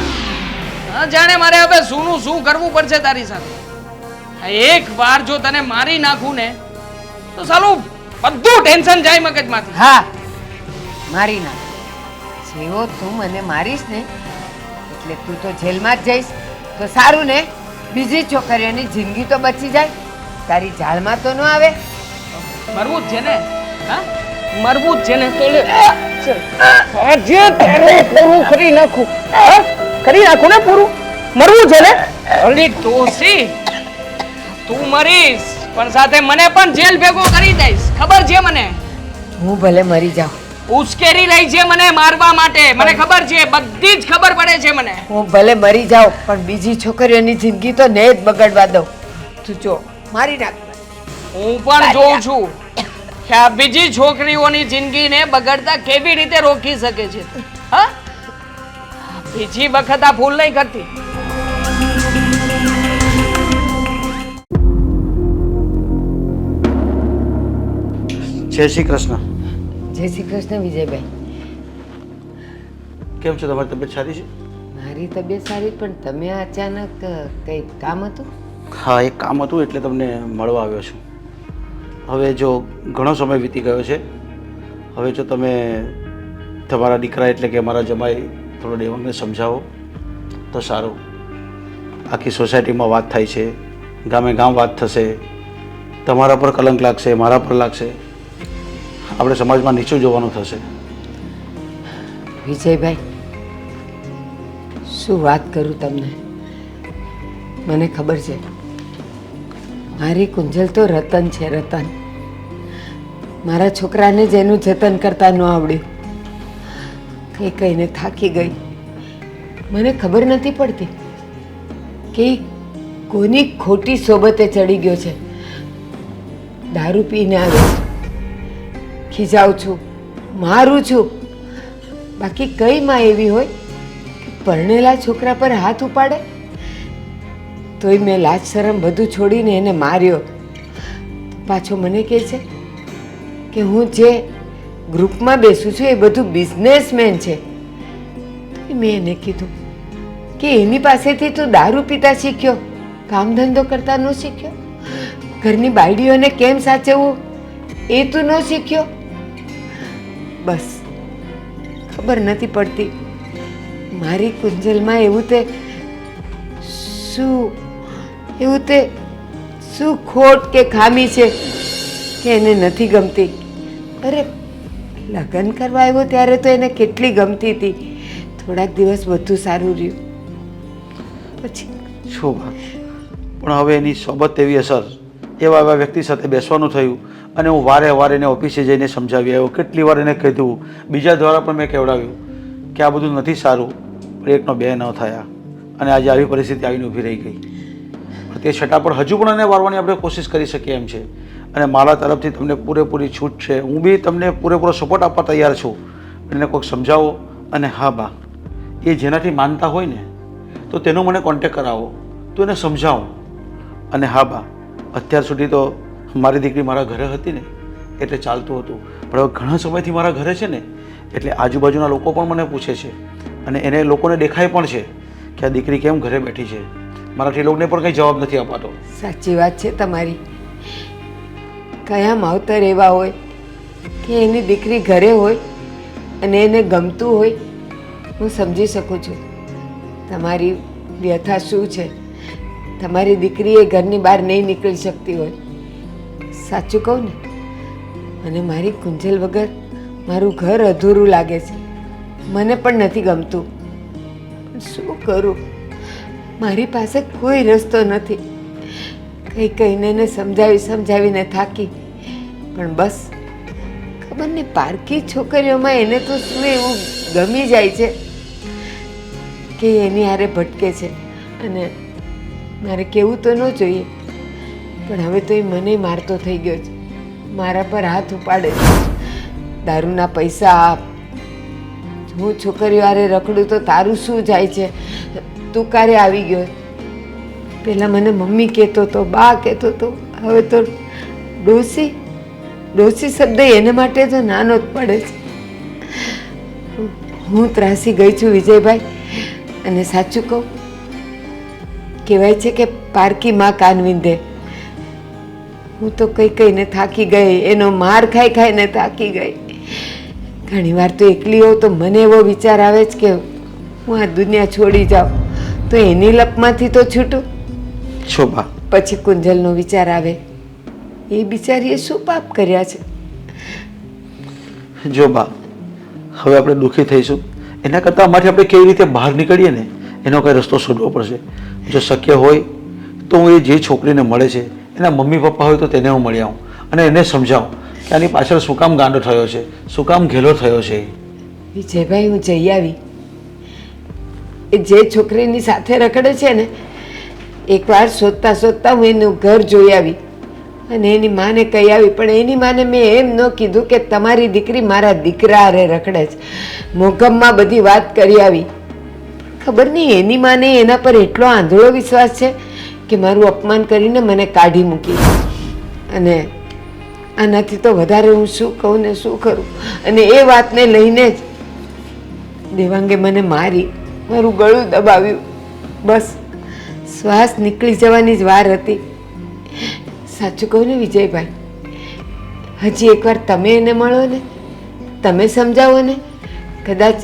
હા, જાણે મારે હવે શું કરવું પડશે તારી સાથે. હા, એક વાર જો તને મારી નાખું ને તો સાલું બધું ટેન્શન જાય મગજમાંથી. હા, મારી નાખ. જેવો તું મને મારીશ ને એટલે તું તો જેલમાં જ જઈશ તો સારું ને, બીજી છોકરીઓની જિંદગી તો બચી જાય, તારી જાળમાં તો ન આવે. મરવું જ છે ને? હા, મરવું જ છે ને તો લે. આજે તારે પૂરું કરી નાખું. હા, કરી નાખું ને પૂરું. મરવું છે ને? અલી ડોસી, તું મરીશ પણ સાથે મને પણ જેલ ભેગો કરી દઈશ. ખબર છે મને? હું ભલે મરી જાઉં ઉશ્કેરી રહી છે મને મારવા માટે. મને ખબર છે, બધી જ ખબર પડે છે મને. હું ભલે મરી જાઉં પણ બીજી છોકરીઓની જિંદગી તો ને જ બગાડવા દઉં. તું જો મારી નાખ. હું પણ જોઉં છું કે આ બીજી છોકરીઓની જિંદગીને બગડતા કેવી રીતે રોકી શકે છે. હા, બીજી વખત આ ભૂલ નહીં કરતી. જય શ્રી કૃષ્ણ. જય શ્રી કૃષ્ણ વિજયભાઈ. કેમ છો? તમારી તબિયત સારી છે? મારી તબિયત સારી, પણ તમે અચાનક કંઈ કામ હતું? હા, એક કામ હતું એટલે તમને મળવા આવ્યો છું. હવે જો ઘણો સમય વીતી ગયો છે, હવે જો તમે તમારા દીકરા એટલે કે મારા જમાઈ થોડો દેવાંગને સમજાવો તો સારું. આખી સોસાયટીમાં વાત થાય છે, ગામે ગામ વાત થશે, તમારા પર કલંક લાગશે, મારા પર લાગશે, આપણે સમાજમાં નીચું જોવાનું થશે. વિજયભાઈ, શું વાત કરું તમને. મને ખબર છે મારી કુંજલ તો રતન છે, રતન. મારા છોકરાને જ એનું જતન કરતા ન આવડ્યું. કંઈ કહીને થાકી ગઈ. મને ખબર નથી પડતી કે કોની ખોટી સોબતે ચડી ગયો છે. દારૂ પીને આવે છે, ખીજાવું છું, મારું છું. બાકી કઈ માં એવી હોય કે પરણેલા છોકરા પર હાથ ઉપાડે? તોય મેં લાજ શરમ બધું છોડીને એને માર્યો. પાછો મને કહે છે કે હું જે ગ્રુપમાં બેસું છું એ બધું બિઝનેસમેન છે. તો મેં એને કીધું કે એની પાસેથી તું દારૂ પીતા શીખ્યો, કામ ધંધો કરતા ન શીખ્યો? ઘરની બાયડીઓને કેમ સાચવવું એ તું ન શીખ્યો? બસ ખબર નથી પડતી મારી કુંજલમાં એવું તે શું ખોટ કે ખામી છે કે એને નથી ગમતી. અરે લગ્ન કરવા આવ્યો ત્યારે તો એને કેટલી ગમતી હતી. થોડાક દિવસ બધું સારું રહ્યું, પછી શોભા, પણ હવે એની સોબત એવી અસર, એવા એવા વ્યક્તિ સાથે બેસવાનું થયું અને હું વારે વારે એને ઓફિસે જઈને સમજાવી આવ્યો. કેટલી વાર એને કીધું, બીજા દ્વારા પણ મેં કહેવડાવ્યું કે આ બધું નથી સારું, પણ એકનો બે ન થયા અને આજે આવી પરિસ્થિતિ આવીને ઊભી રહી ગઈ. પણ તે છતાં પણ હજુ પણ એને વારવાની આપણે કોશિશ કરી શકીએ એમ છે. અને મારા તરફથી તમને પૂરેપૂરી છૂટ છે. હું બી તમને પૂરેપૂરો સપોર્ટ આપવા તૈયાર છું. એને કોઈક સમજાવો. અને હા બા, એ જેનાથી માનતા હોય ને તો તેનો મને કોન્ટેક્ટ કરાવો, તો એને સમજાવો. અને હા બા, અત્યાર સુધી તો મારી દીકરી મારા ઘરે હતી ને એટલે ચાલતું હતું, પણ હવે ઘણા સમયથી મારા ઘરે છે ને એટલે આજુબાજુના લોકો પણ મને પૂછે છે અને એને લોકોને દેખાય પણ છે કે આ દીકરી કેમ ઘરે બેઠી છે. મારાથી એ લોકોને પણ કંઈ જવાબ નથી અપાતો. સાચી વાત છે તમારી. કયા માવતર એવા હોય કે એની દીકરી ઘરે હોય અને એને ગમતું હોય? હું સમજી શકું છું તમારી વ્યથા શું છે. તમારી દીકરી એ ઘરની બહાર નહીં નીકળી શકતી હોય. સાચું કહું ને, મને મારી કુંજલ વગર મારું ઘર અધૂરું લાગે છે. મને પણ નથી ગમતું. શું કરું? મારી પાસે કોઈ રસ્તો નથી. કંઈ કહીને એને સમજાવીને થાકી. પણ બસ ખબર ને, પારકી છોકરીઓમાં એને તો શું એવું ગમી જાય છે કે એની હારે ભટકે છે. અને મારે કહેવું તો ન જોઈએ, પણ હવે તો એ મને મારતો થઈ ગયો છે. મારા પર હાથ ઉપાડે છે. દારૂના પૈસા આપ. હું છોકરીઓ હારે રખડું તો તારું શું જાય છે? તું ક્યારે આવી ગયો? પહેલાં મને મમ્મી કહેતો હતો, બા કહેતો હતો, હવે તો ડોસી. ડોસી શબ્દ એને માટે તો નાનો જ પડે છે. હું ત્રાસી ગઈ છું વિજયભાઈ. અને સાચું કહું, કહેવાય છે કે પારકી માં કાન વિંધે. હું તો કહીને થાકી ગઈ. એનો માર ખાઈને થાકી ગઈ. ઘણી વાર તો એકલી હોઉં તો મને એવો વિચાર આવે છે કે હું આ દુનિયા છોડી જાઉં તો એની લપમાંથી તો છૂટું. શોભા, પછી કુંજલનો વિચાર આવે, એ બિચારીએ શું પાપ કર્યા છે? જો બા, હવે આપણે દુઃખી થઈશું એના કરતાં અમારી આપણે કેવી રીતે બહાર નીકળીએ ને એનો કંઈ રસ્તો શોધવો પડશે. જો શક્ય હોય તો હું એ જે છોકરીને મળે છે એના મમ્મી પપ્પા હોય તો તેને હું મળી આવું અને એને સમજાવું. કે આની પાછળ શું કામ ગાંડો થયો છે, શું કામ ઘેલો થયો છે. વિજયભાઈ, હું જઈ આવી. એ જે છોકરીની સાથે રખડે છે ને, એકવાર શોધતા શોધતા હું એનું ઘર જોઈ આવી અને એની માને કહી આવી. પણ એની માને મેં એમ ન કીધું કે તમારી દીકરી મારા દીકરા હારે રખડે છે. મોગમમાં બધી વાત કરી આવી. ખબર નહીં એની માને એના પર એટલો આંધળો વિશ્વાસ છે કે મારું અપમાન કરીને મને કાઢી મૂકી. અને આનાથી તો વધારે હું શું કહું ને શું કરું. અને એ વાતને લઈને જ દેવાંગે મને મારી, મારું ગળું દબાવ્યું. બસ શ્વાસ નીકળી જવાની જ વાર હતી. સાચું કહું ને વિજયભાઈ, હજી એકવાર તમે એને મળો ને, તમે સમજાવો ને, કદાચ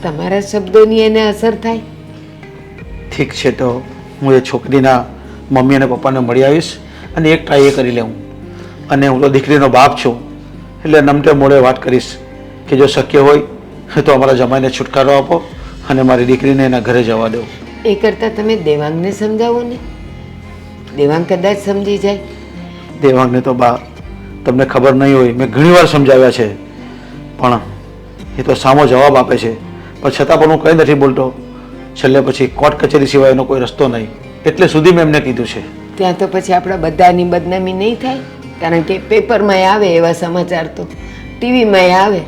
તમારા શબ્દોની એને અસર થાય. ઠીક છે, તો હું એ છોકરીના મમ્મી અને પપ્પાને મળી આવીશ અને એક ટ્રાય એ કરી લેવું. અને હું તો દીકરીનો બાપ છું એટલે નમતે મોડે વાત કરીશ કે જો શક્ય હોય તો અમારા જમાઈને છુટકારો આપો અને મારી દીકરીને એના ઘરે જવા દો. એ કરતાં તમે દેવાંગને સમજાવો ને, દેવાંગ કદાચ સમજી જાય. દેવાંગને તો બા તમને ખબર નહીં હોય, મેં ઘણીવાર સમજાવ્યા છે પણ એ તો સામો જવાબ આપે છે. પણ છતાં પણ હું કંઈ નથી બોલતો. છેલ્લે પછી કોર્ટ કચેરી સિવાયનો કોઈ રસ્તો નહીં, એટલે સુધી મેં એમને કીધું છે. ત્યાં તો પછી આપણા બધાની બદનામી નહીં થાય, કારણ કે પેપરમાં આવે એવા સમાચાર તો ટીવીમાં આવે,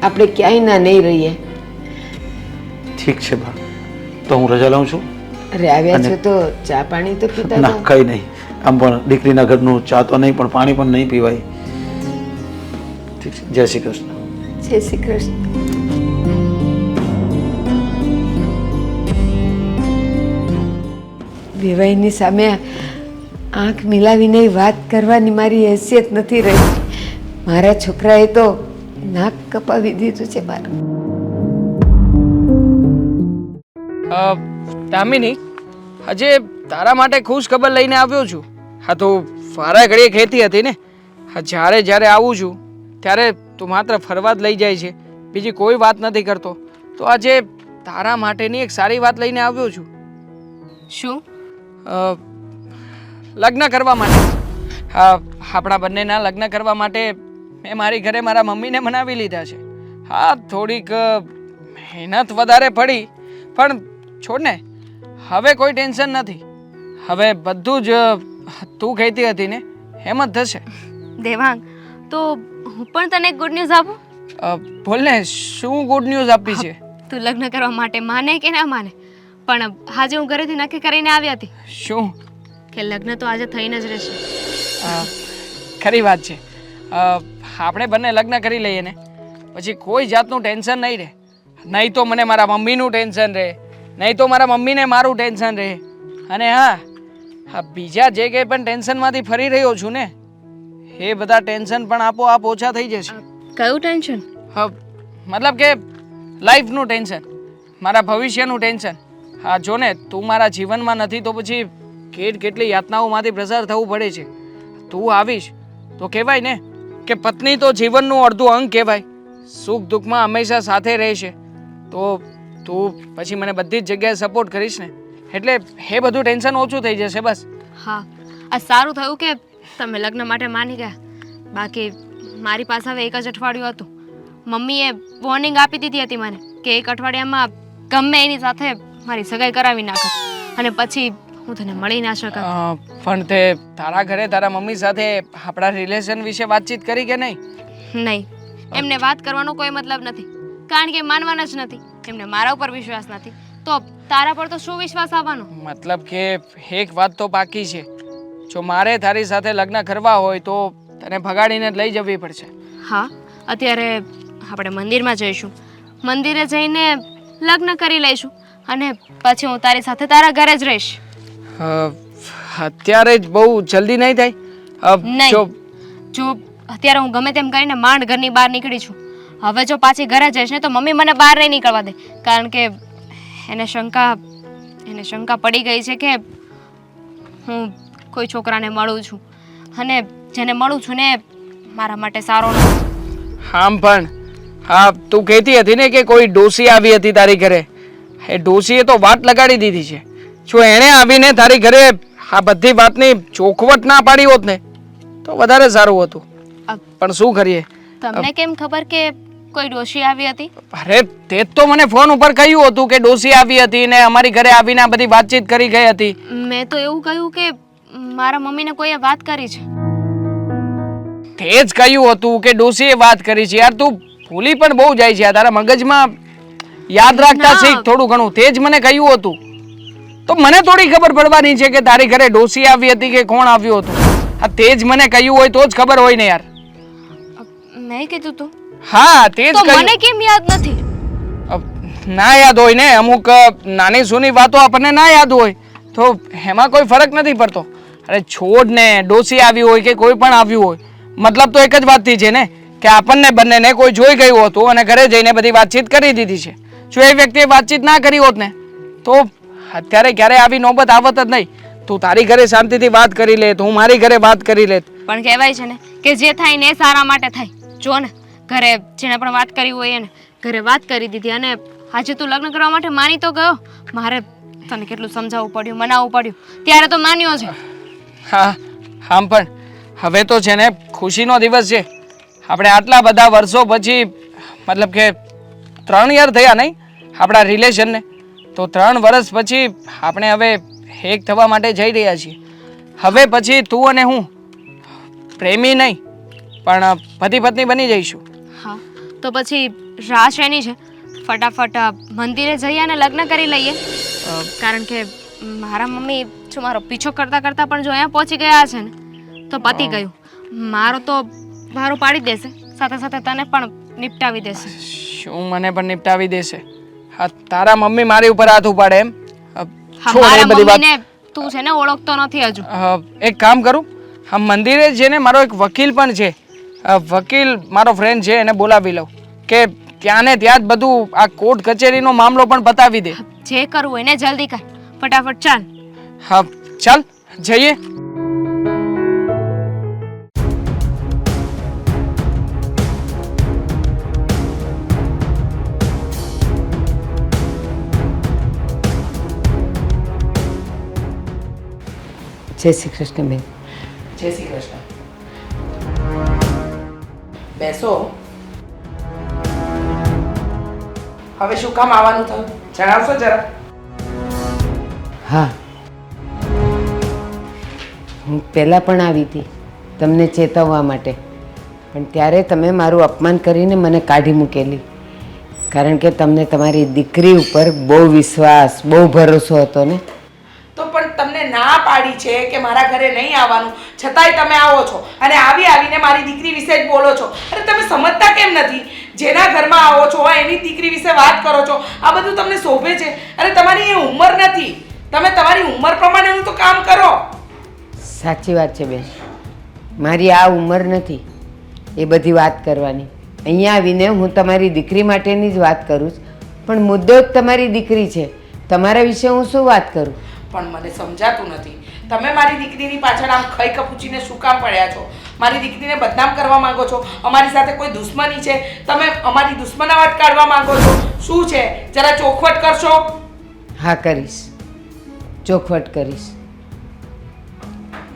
આપણે ક્યાંય ના નહીં રહીએ. ઠીક છે બા, તો હું રજા લઉં છું. અરે આવ્યા છો તો ચા પાણી તો પીતા ના, જાઓ. કંઈ નહીં. આમ પણ દીકરીના ઘરનું ચા તો નહીં પણ પાણી પણ નહીં પીવાય. ઠીક છે, જય શ્રી કૃષ્ણ. જય શ્રી કૃષ્ણ. વિવાહની સામે આંખ મિલાવીને વાત કરવાની મારી હેસિયત નથી રહી. મારા છોકરાએ તો નાક કપાવી દીધું છે મારું. દામિની, હજે તારા માટે ખુશ ખબર લઈને આવ્યો છું. હા, તો વારા ઘડીએ કહેતી હતી ને, હા જ્યારે જ્યારે આવું છું ત્યારે તું માત્ર ફરવા જ લઈ જાય છે, બીજી કોઈ વાત નથી કરતો. તો આજે તારા માટેની એક સારી વાત લઈને આવ્યો છું. શું? લગ્ન કરવા માટે. હા, આપણા બંનેના લગ્ન કરવા માટે મેં મારી ઘરે મારા મમ્મીને મનાવી લીધા છે. હા, થોડીક મહેનત વધારે પડી પણ છોડ ને, હવે કોઈ ટેન્શન નથી. હવે બધું જ તું કહેતી હતી ને એમ જ થશે. દેવાંગ, તો હું પણ તને ગુડ ન્યૂઝ આપું? બોલ ને, શું ગુડ ન્યૂઝ આપી છે? તું લગ્ન કરવા માટે માને કે ના માને, પણ આજે હું ઘરેથી નક્કી કરીને આવી હતી શું? કે લગ્ન તો આજે થઈને જ રહેશે. ખરી વાત છે. આપણે બંને લગ્ન કરી લઈએ ને પછી કોઈ જાતનું ટેન્શન નહીં રહે. નહીં તો મને મારા મમ્મીનું ટેન્શન રહે, નહીં તો મારા મમ્મીને મારું ટેન્શન રહે. અને હા, બીજા જે કંઈ પણ ટેન્શનમાંથી ફરી રહ્યો છું ને એ બધા ટેન્શન પણ આપોઆપ ઓછા થઈ જશે. કયું ટેન્શન? હા, મતલબ કે લાઈફનું ટેન્શન, મારા ભવિષ્યનું ટેન્શન. હા જો ને, તું મારા જીવનમાં નથી તો પછી કેટલી યાતનાઓમાંથી પસાર થવું પડે છે. તું આવીશ તો કહેવાય ને કે પત્ની તો જીવનનું અડધું અંગ કહેવાય. સુખ દુઃખમાં હંમેશા સાથે રહેશે. તો તું પછી મને બધી જ જગ્યાએ સપોર્ટ કરીશ ને, એટલે એ બધું ટેન્શન ઓછું થઈ જશે. બસ. હા, આ સારું થયું કે તમે લગ્ન માટે માની ગયા. બાકી મારી પાસે હવે એક જ અઠવાડિયું હતું. મમ્મીએ વોર્નિંગ આપી દીધી હતી મને કે એક અઠવાડિયામાં ગમે એની સાથે મારી સગાઈ કરાવી નાખત અને પછી હું તને મળી ના શકત. પણ તે તારા ઘરે તારા મમ્મી સાથે આપણા રિલેશન વિશે વાતચીત કરી કે નહીં? નહીં, એમને વાત કરવાનો કોઈ મતલબ નથી, કારણ કે માનવાના જ નથી. એમને મારા ઉપર વિશ્વાસ નથી તો તારા પર તો શું વિશ્વાસ આવવાનો? મતલબ કે એક વાત તો પાકી છે, જો મારે તારી સાથે લગ્ન કરવા હોય તો તને ભગાડીને જ લઈ જવી પડશે. હા, અત્યારે આપણે મંદિરમાં જઈશું, મંદિરે જઈને લગ્ન કરી લઈશું અને પછી હું તારી સાથે તારા ઘરે જ રહીશ. અત્યારે જ બહુ જલ્દી નહીં થાય? નહીં, જો અત્યારે હું ગમે તેમ કરીને માંડ ઘરની બહાર નીકળી છું. હવે જો પાછી ઘરે જઈશ ને તો મમ્મી મને બહાર નહીં નીકળવા દે, કારણ કે એને શંકા પડી ગઈ છે કે હું કોઈ છોકરાને મળું છું અને જેને મળું છું ને મારા માટે સારો નથી. આમ પણ હા, તું કહેતી હતી ને કે કોઈ ડોસી આવી હતી તારી ઘરે. એ ડોસીએ તો વાત લગાડી દીધી છે. જો એણે આવીને તારી ઘરે આ બધી વાતની ચોખવટ ના પાડી હોત ને તો વધારે સારું હતું. પણ શું કરીએ? તમને કેમ ખબર કે કોઈ ડોશી આવી હતી? અરે તે જ તો મને ફોન ઉપર કહ્યું હતું કે ડોસી આવી હતી ને અમારી ઘરે આવીને આ બધી વાતચીત કરી ગઈ હતી. મેં તો એવું કહ્યું કે મારા મમ્મીને કોઈએ વાત કરી છે. તે જ કહ્યું હતું કે ડોસીએ વાત કરી છે. યાર તું ભૂલી પણ બહુ જાય છે યાર. તારા મગજમાં યાદ રાખતા ના. શીખ થોડું ઘણું. તે જ મને કહ્યું હતું તો મને થોડી ખબર પડવાની છે કે તારી ઘરે ડોસી આવી હતી કે કોણ આવ્યું હતું. આ તે જ મને કહ્યું હોય તો જ ખબર હોય ને યાર. મેં કીધું તું હા તે જ તો કહ્યું. મને કેમ યાદ નથી? ના યાદ હોય ને અમુક નાની સૂની વાતો આપણને ના યાદ હોય તો એમાં કોઈ ફરક નથી પડતો. અરે છોડ ને ડોસી આવી હોય કે કોઈ પણ આવ્યું હોય મતલબ તો એક જ વાતથી છે ને કે આપણને બંનેને કોઈ જોઈ ગયું હતું અને ઘરે જઈને બધી વાતચીત કરી દીધી છે. જો એ વ્યક્તિએ વાતચીત ના કરી હોત ને તો અત્યારે ક્યારે આવી નોબત આવત જ નહીં. તું તારી ઘરે શાંતિથી વાત કરી લે, હું મારી ઘરે વાત કરી લે. પણ કહેવાય છે ને કે જે થાય ને એ સારા માટે થાય. જો ને ઘરે જેને પણ વાત કરી હોય એને ઘરે વાત કરી દીધી અને આજે તું લગ્ન કરવા માટે માની તો ગયો. મારે તને કેટલું સમજાવવું પડ્યું, મનાવવું પડ્યું, ત્યારે તો માન્યો છે. હા આમ પણ હવે તો છે ને ખુશીનો દિવસ છે. આપણે આટલા બધા વર્ષો પછી મતલબ કે 3 યર થયા નહીં આપણા રિલેશનને, તો 3 વર્ષ પછી આપણે હવે એક થવા માટે જઈ રહ્યા છીએ. હવે પછી તું અને હું પ્રેમી નહીં પણ પતિ પત્ની બની જઈશું. હા તો પછી રાહ શેની છે? ફટાફટ મંદિરે જઈએ અને લગ્ન કરી લઈએ. કારણ કે મારા મમ્મી જો મારો પીછો કરતા કરતા પણ જો અહીંયા પહોંચી ગયા છે ને તો પતી ગયું. મારો તો મારું પાડી દેશે, સાથે સાથે તને પણ નિપટાવી દેશે. શું મને પણ નિપટાવી દેશે? હા તારા મમ્મી મારી ઉપર હાથ ઉપાડે એમ? હા, છોડ એ મારા બધી વાત. મમ્મીને તું છે ને ઓળખતો નથી હજુ. એક કામ કરું, આ મંદિરે છે ને મારો એક વકીલ પણ છે. વકીલ મારો ફ્રેન્ડ છે એને બોલાવી લઉં કે ત્યાં ને ત્યાં જ બધું આ કોર્ટ કચેરીનો મામલો પણ પતાવી દે. જે કરવું હોય ને જલ્દી કર, ફટાફટ ચાલ. હા ચાલ જઈએ. જય શ્રી કૃષ્ણ બેન. જય શ્રી કૃષ્ણ. બેસો. હવે શું કામ આવવાનું થયું જણાવશો જરા? હા, હું પહેલાં પણ આવી હતી તમને ચેતવવા માટે, પણ ત્યારે તમે મારું અપમાન કરીને મને કાઢી મૂકેલી. કારણ કે તમને તમારી દીકરી ઉપર બહુ વિશ્વાસ, બહુ ભરોસો હતો ને. તો પણ તમને ના પાડી છે કે મારા ઘરે નહીં આવવાનું, છતાંય તમે આવો છો અને આવીને મારી દીકરી વિશે જ બોલો છો. અરે તમે સમજતા કેમ નથી? જેના ઘરમાં આવો છો એની દીકરી વિશે વાત કરો છો. આ બધું તમને શોભે છે? અરે તમારી એ ઉંમર નથી. તમે તમારી ઉંમર પ્રમાણેનું તો કામ કરો. સાચી વાત છે બેન, મારી આ ઉંમર નથી એ બધી વાત કરવાની. અહીંયા આવીને હું તમારી દીકરી માટેની જ વાત કરું છું, પણ મુદ્દો જ તમારી દીકરી છે. તમારા વિશે હું શું વાત કરું? પણ મને સમજાતું નથી તમે મારી દીકરીની પાછળ આમ ખઈ કપૂચીને શું કામ પડ્યા છો? મારી દીકરીને બદનામ કરવા માંગો છો? અમારી સાથે કોઈ દુશ્મની છે? તમે અમારી દુશ્મનાવટ કાઢવા માંગો છો? શું છે? જરા ચોખવટ કરશો? હા કરીશ, ચોખવટ કરીશ.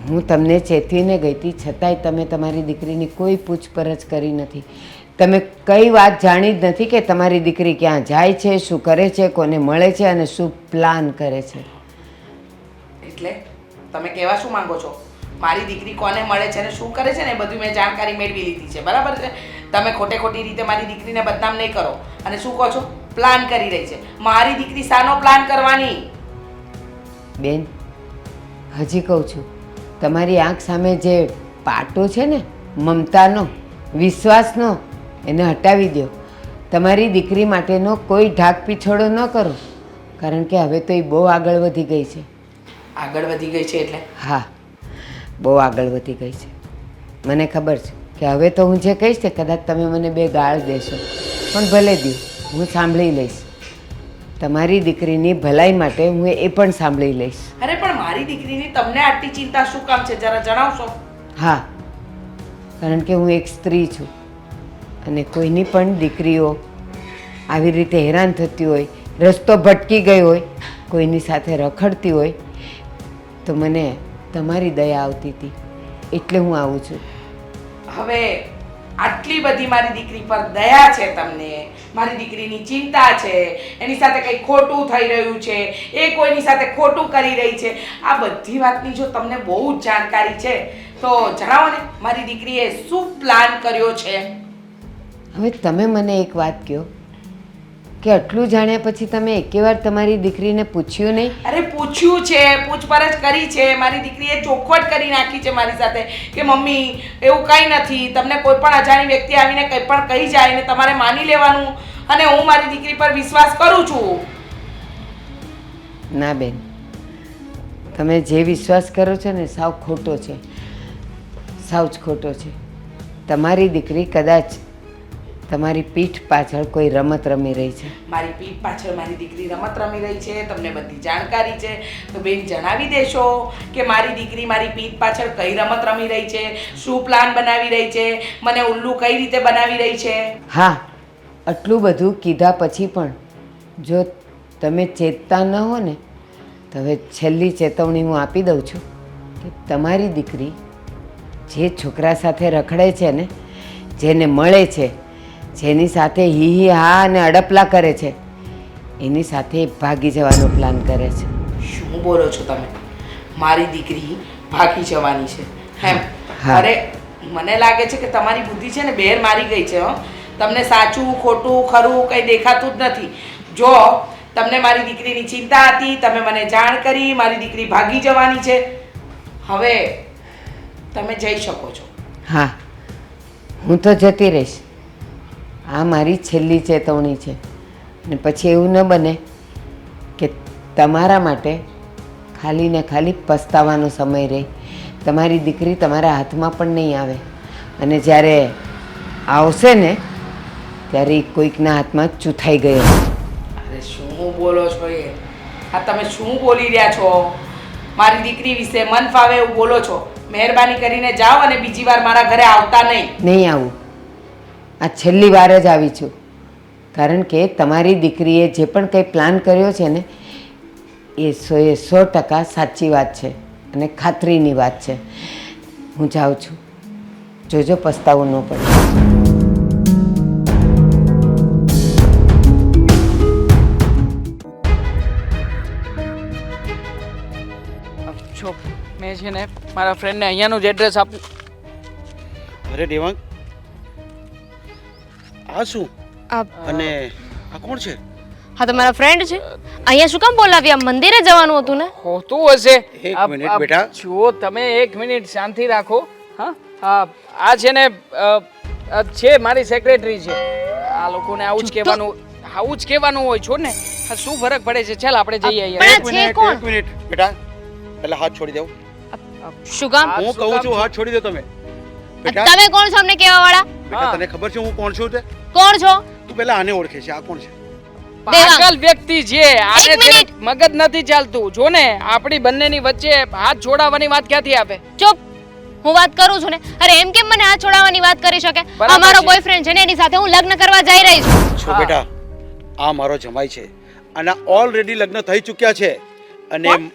હું તમને ચેતવીને ગઈ હતી છતાંય તમે તમારી દીકરીની કોઈ પૂછપરછ કરી નથી. તમે કઈ વાત જાણી જ નથી કે તમારી દીકરી ક્યાં જાય છે, શું કરે છે, કોને મળે છે અને શું પ્લાન કરે છે. એટલે તમે કહેવા શું માંગો છો? મારી દીકરી કોને મળે છે અને શું કરે છે ને એ બધું મેં જાણકારી મેળવી લીધી છે, બરાબર છે? તમે ખોટી રીતે મારી દીકરીને બદનામ નહીં કરો. અને શું કહો છો? પ્લાન કરી રહી છે. મારી દીકરી શાનો પ્લાન કરવાની? બેન, હજી કહું છું, તમારી આંખ સામે જે પાટો છે ને મમતાનો, વિશ્વાસનો, એને હટાવી દો. તમારી દીકરી માટેનો કોઈ ઢાક પીછોડો ન કરો, કારણ કે હવે તો એ બહુ આગળ વધી ગઈ છે. આગળ વધી ગઈ છે એટલે? હા, બહુ આગળ વધી ગઈ છે. મને ખબર છે કે હવે તો હું જે કહીશ તે કદાચ તમે મને 2 ગાળ દેશો, પણ ભલે દો, હું સાંભળી લઈશ. તમારી દીકરીની ભલાઈ માટે હું એ પણ સાંભળી લઈશ. અરે પણ મારી દીકરીની તમને આટલી ચિંતા શું કામ છે? જરા જણાવશો? હા, કારણ કે હું એક સ્ત્રી છું અને કોઈની પણ દીકરીઓ આવી રીતે હેરાન થતી હોય, રસ્તો ભટકી ગઈ હોય, કોઈની સાથે રખડતી હોય તો મને તમારી દયા આવતી હતી, એટલે હું આવું છું. હવે આટલી બધી મારી દીકરી પર દયા છે તમને, મારી દીકરીની ચિંતા છે, એની સાથે કંઈ ખોટું થઈ રહ્યું છે, એ કોઈની સાથે ખોટું કરી રહી છે, આ બધી વાતની જો તમને બહુ જ જાણકારી છે તો જણાવો ને મારી દીકરીએ શું પ્લાન કર્યો છે? હવે તમે મને એક વાત કહો કે આટલું જાણ્યા પછી તમે એકેવાર તમારી દીકરીને પૂછ્યું નહીં? અરે પૂછ્યું છે, પૂછપરછ કરી છે, મારી દીકરીએ ચોખવટ કરી નાખી છે મારી સાથે કે મમ્મી એવું કંઈ નથી, તમને કોઈ પણ અજાણી વ્યક્તિ આવીને કંઈ પણ કહી જાય ને તમારે માની લેવાનું અને હું મારી દીકરી પર વિશ્વાસ કરું છું. ના બેન, તમે જે વિશ્વાસ કરો છો ને સાવ ખોટો છે, સાવ જ ખોટો છે. તમારી દીકરી કદાચ તમારી પીઠ પાછળ કોઈ રમત રમી રહી છે. મારી પીઠ પાછળ મારી દીકરી રમત રમી રહી છે, તમને બધી જાણકારી છે તો બેન જણાવી દેશો કે મારી દીકરી મારી પીઠ પાછળ કઈ રમત રમી રહી છે, શું પ્લાન બનાવી રહી છે, મને ઉલ્લુ કઈ રીતે બનાવી રહી છે? હા, આટલું બધું કીધા પછી પણ જો તમે ચેતતા ન હો ને તો હવે છેલ્લી ચેતવણી હું આપી દઉં છું કે તમારી દીકરી જે છોકરા સાથે રખડે છે ને, જેને મળે છે, જેની સાથે હી હી હા અને અડપલા કરે છે, એની સાથે ભાગી જવાનો પ્લાન કરે છે. શું બોલો છો તમે? મારી દીકરી ભાગી જવાની છે એમ? હા. અરે મને લાગે છે કે તમારી બુદ્ધિ છે ને બેર મારી ગઈ છે. તમને સાચું ખોટું ખરું કંઈ દેખાતું જ નથી. જો તમને મારી દીકરીની ચિંતા હતી, તમે મને જાણ કરી, મારી દીકરી ભાગી જવાની છે, હવે તમે જઈ શકો છો. હા, હું તો જતી રહીશ. આ મારી છેલ્લી ચેતવણી છે. અને પછી એવું ન બને કે તમારા માટે ખાલી ને ખાલી પસ્તાવાનો સમય રહે. તમારી દીકરી તમારા હાથમાં પણ નહીં આવે અને જ્યારે આવશે ને ત્યારે ઈ કોઈકના હાથમાં ચૂથાઈ ગયો. અરે શું બોલો છો એ? આ તમે શું બોલી રહ્યા છો? મારી દીકરી વિશે મન ફાવે એવું બોલો છો. મહેરબાની કરીને જાઓ અને બીજી વાર મારા ઘરે આવતા નહીં. નહીં આવું. આ છેલ્લી વાર જ આવી છું. કારણ કે તમારી દીકરીએ જે પણ કંઈ પ્લાન કર્યો છે ને એ 100% સાચી વાત છે અને ખાતરીની વાત છે. હું જાઉં છું. જોજો પસ્તાવું ન પડે. જો મેં છે ને મારા ફ્રેન્ડને અહીંયાનું જ એડ્રેસ આપ્યું. અરે દેવાંગ, આ શું? આ અને આ કોણ છે? હા તો મારા ફ્રેન્ડ છે. અહીંયા શું કામ બોલાવ્યા? મંદિરે જવાનું હતું ને? હોતું હશે. એક મિનિટ બેટા. જુઓ તમે એક મિનિટ શાંતિ રાખો. હા હા, આ છે ને છે મારી સેક્રેટરી છે. આ લોકોને આવું જ કહેવાનું હોય. છો ને શું ફરક પડે છે? ચાલ આપણે જઈએ અહીંયા. પણ આ છે કોણ? એક મિનિટ બેટા, પહેલા હાથ છોડી દો. શું કામ? હું કહું છું હાથ છોડી દો તમે. બેટા, તમે કોણ છો અમને કહેવા વાળા? બેટા તને ખબર છે હું કોણ છું? તે કોણ છો? તું પહેલા આને ઓળખે છે. આ કોણ છે? પાગલ વ્યક્તિ છે. આને એક છે ને મિનિટ. મગજ નથી ચાલતું. જો ને આપણી બંનેની વચ્ચે હાથ છોડાવવાની વાત ક્યાંથી આવે? ચૂપ. હું વાત કરું છું ને. અરે એમ કેમ મને હાથ છોડાવવાની વાત કરી શકે? બરાબર અમારો છે. બોયફ્રેન્ડ છે ને એની સાથે હું લગ્ન કરવા જઈ રહી છું. છો બેટા, આ મારો જમાઈ છે અને ઓલરેડી લગ્ન થઈ ચૂક્યા છે અને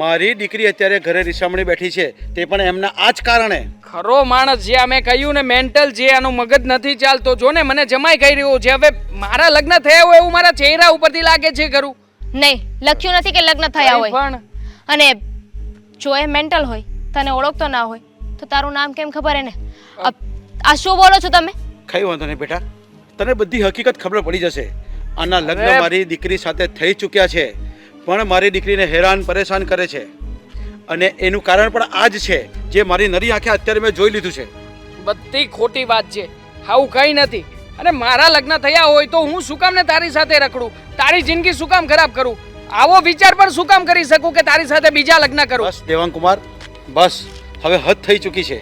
મારી દીકરી અત્યારે ઘરે રીસામણી બેઠી છે તે પણ એમના આ જ કારણે. ખરો માણસ જે અમે કહ્યું ને મેન્ટલ જે આનું મગજ નથી ચાલતો. જો ને મને જમાઈ કહી રહ્યો છે. હવે મારા લગ્ન થયા હોય એવું મારા ચહેરા ઉપરથી લાગે છે ખરું. નહીં, લખ્યું નથી કે લગ્ન થયા હોય. પણ અને જો એ મેન્ટલ હોય, તને ઓળખતો ના હોય તો તારું નામ કેમ ખબર એને? આ શું બોલો છો તમે? કઈ વાંધો નહીં બેટા, તને બધી હકીકત ખબર પડી જશે. આના લગ્ન મારી દીકરી સાથે થઈ ચૂક્યા છે પણ મારી દીકરીને હેરાન પરેશાન કરે છે અને એનું કારણ પણ આ જ છે જે મારી નરી આંખે અત્યારે મેં જોઈ લીધું છે. બધી ખોટી વાત છે. આવું કંઈ નથી. અને મારા લગ્ન થયા હોય તો હું શું કામ ને તારી સાથે રખડું? તારી જિંદગી શું કામ ખરાબ કરું? આવો વિચાર પણ શું કામ કરી શકું કે તારી સાથે બીજા લગ્ન કરું? બસ દેવાંગ કુમાર, બસ હવે હદ થઈ ચૂકી છે.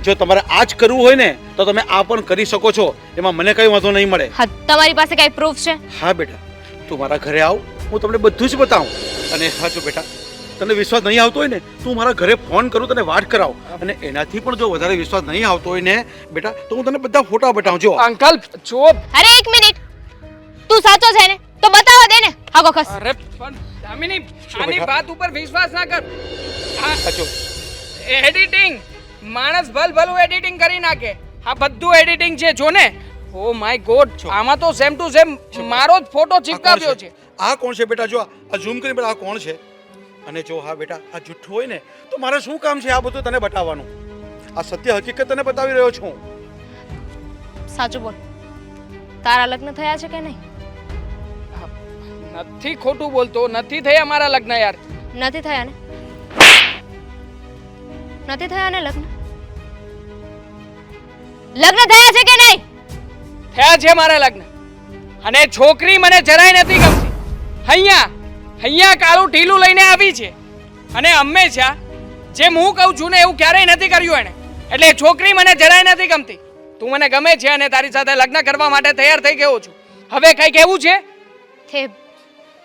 જો તમારે આ જ કરવું હોય ને તો તમે આ પણ કરી શકો છો. એમાં મને કઈ વાંધો નહીં મળે. હા, તમારી પાસે કઈ પ્રૂફ છે? હા બેટા, તું મારા ઘરે આવ, હું તમને બધું જ બતાવું. અને હા જો બેટા, તને વિશ્વાસ નહીં આવતો હોય ને તું મારા ઘરે ફોન કરું, તને વાત કરાવ. અને એનાથી પણ જો વધારે વિશ્વાસ નહીં આવતો હોય ને બેટા તો હું તને બધા ફોટા બતાવું. જો અંકલ ચૂપ. અરે એક મિનિટ, તું સાચો છે ને તો બતાવવા દે ને. આગો ખસ. અરે પણ દામિની આની બેટા? વાત ઉપર વિશ્વાસ ના કર. સાચો એડિટિંગ માણસ ભલું એડિટિંગ કરી નાખે. આ બધું એડિટિંગ છે જો ને. ઓ માય ગોડ, આમાં તો સેમ ટુ સેમ મારો જ ફોટો ચિપકાવ્યો છે. આ કોણ છે બેટા? જો આ ઝૂમ કરીને બેટા આ કોણ છે? અને જો હા બેટા આ જુઠ્ઠું હોય ને તો મારે શું કામ છે આ બધું તને બતાવવાનું? આ સત્ય હકીકત તને બતાવી રહ્યો છું. સાચું બોલ, તારા લગ્ન થયા છે કે નહીં? નથી ખોટું બોલતો, નથી થયા મારા લગ્ન યાર. નથી થયા ને? નથી થયા ને લગ્ન? લગ્ન થયા છે કે નહીં? થયા છે મારા લગ્ન. અને છોકરી મને જરાય નથી ગમતી. અહીંયા કાળું ઢીલું લઈને આવી છે અને હંમેશા જેમ હું કહું છું ને એવું ક્યારેય નથી કર્યું એને. એટલે છોકરી મને જરાય નથી ગમતી. તું મને ગમે છે અને તારી સાથે લગ્ન કરવા માટે તૈયાર થઈ ગયો છું. હવે કઈ કહેવું છે? તે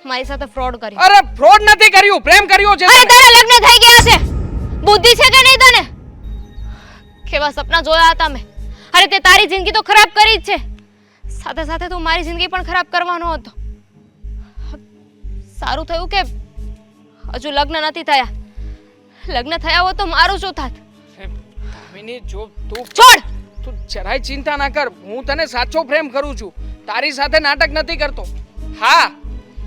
મારી સાથે ફ્રોડ કર્યો. અરે ફ્રોડ નથી કર્યું, પ્રેમ કર્યો છે. અરે તારા લગ્ન થઈ ગયા છે. બુદ્ધિ છે કે નહીં તને? કેવા સપના જોયા હતા મેં. અરે તે તારી જિંદગી તો ખરાબ કરી જ છે, સાથે સાથે તું મારી જિંદગી પણ ખરાબ કરવાનો હતો. સારું થયું કે હજુ લગ્ન નથી થયા. લગ્ન થયા હોત તો મારું શું થાત? દામિની, જો તું છોડ. તું જરાય ચિંતા ના કર. હું તને સાચો પ્રેમ કરું છું, તારી સાથે નાટક નથી કરતો. હા,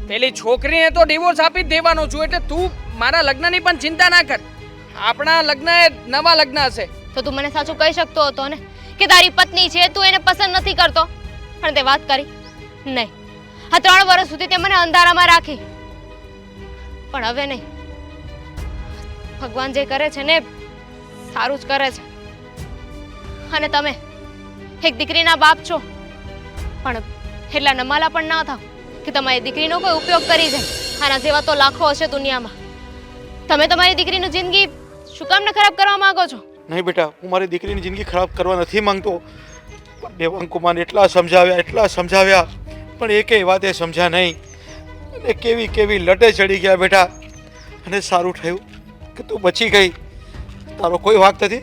પેલી છોકરીને તો ડિવોર્સ આપી જ દેવાનો છું, એટલે તું મારા લગ્નની પણ ચિંતા ના કર. આપણા લગ્ન એ નવા લગ્ન હશે. તો તું મને સાચું કહી શકતો હતો ને કે તારી પત્ની છે, તું એને પસંદ નથી કરતો, પણ તે વાત કરી નહીં. આ 3 વર્ષ સુધી તે મને અંધારામાં રાખી, પણ હવે નહીં. ભગવાન જે કરે છે ને સારું જ કરે છે. અને તમે એક દીકરીના બાપ છો, પણ એટલા નમાલા પણ ના થાવ કે તમારી દીકરીનો કોઈ ઉપયોગ કરી જાય. આના જેવા તો લાખો હશે દુનિયામાં. તમે તમારી દીકરીની જિંદગી શું કામ ને ખરાબ કરવા માંગો છો? નહીં બેટા, હું મારી દીકરીની જિંદગી ખરાબ કરવા નથી માંગતો. દેવાંકુમારને એટલા સમજાવ્યા પણ એકેય વાત એ સમજ્યા નહીં. અને કેવી લટે ચડી ગયા બેટા. અને સારું થયું કે તું બચી ગઈ. તારો કોઈ વાંક નથી,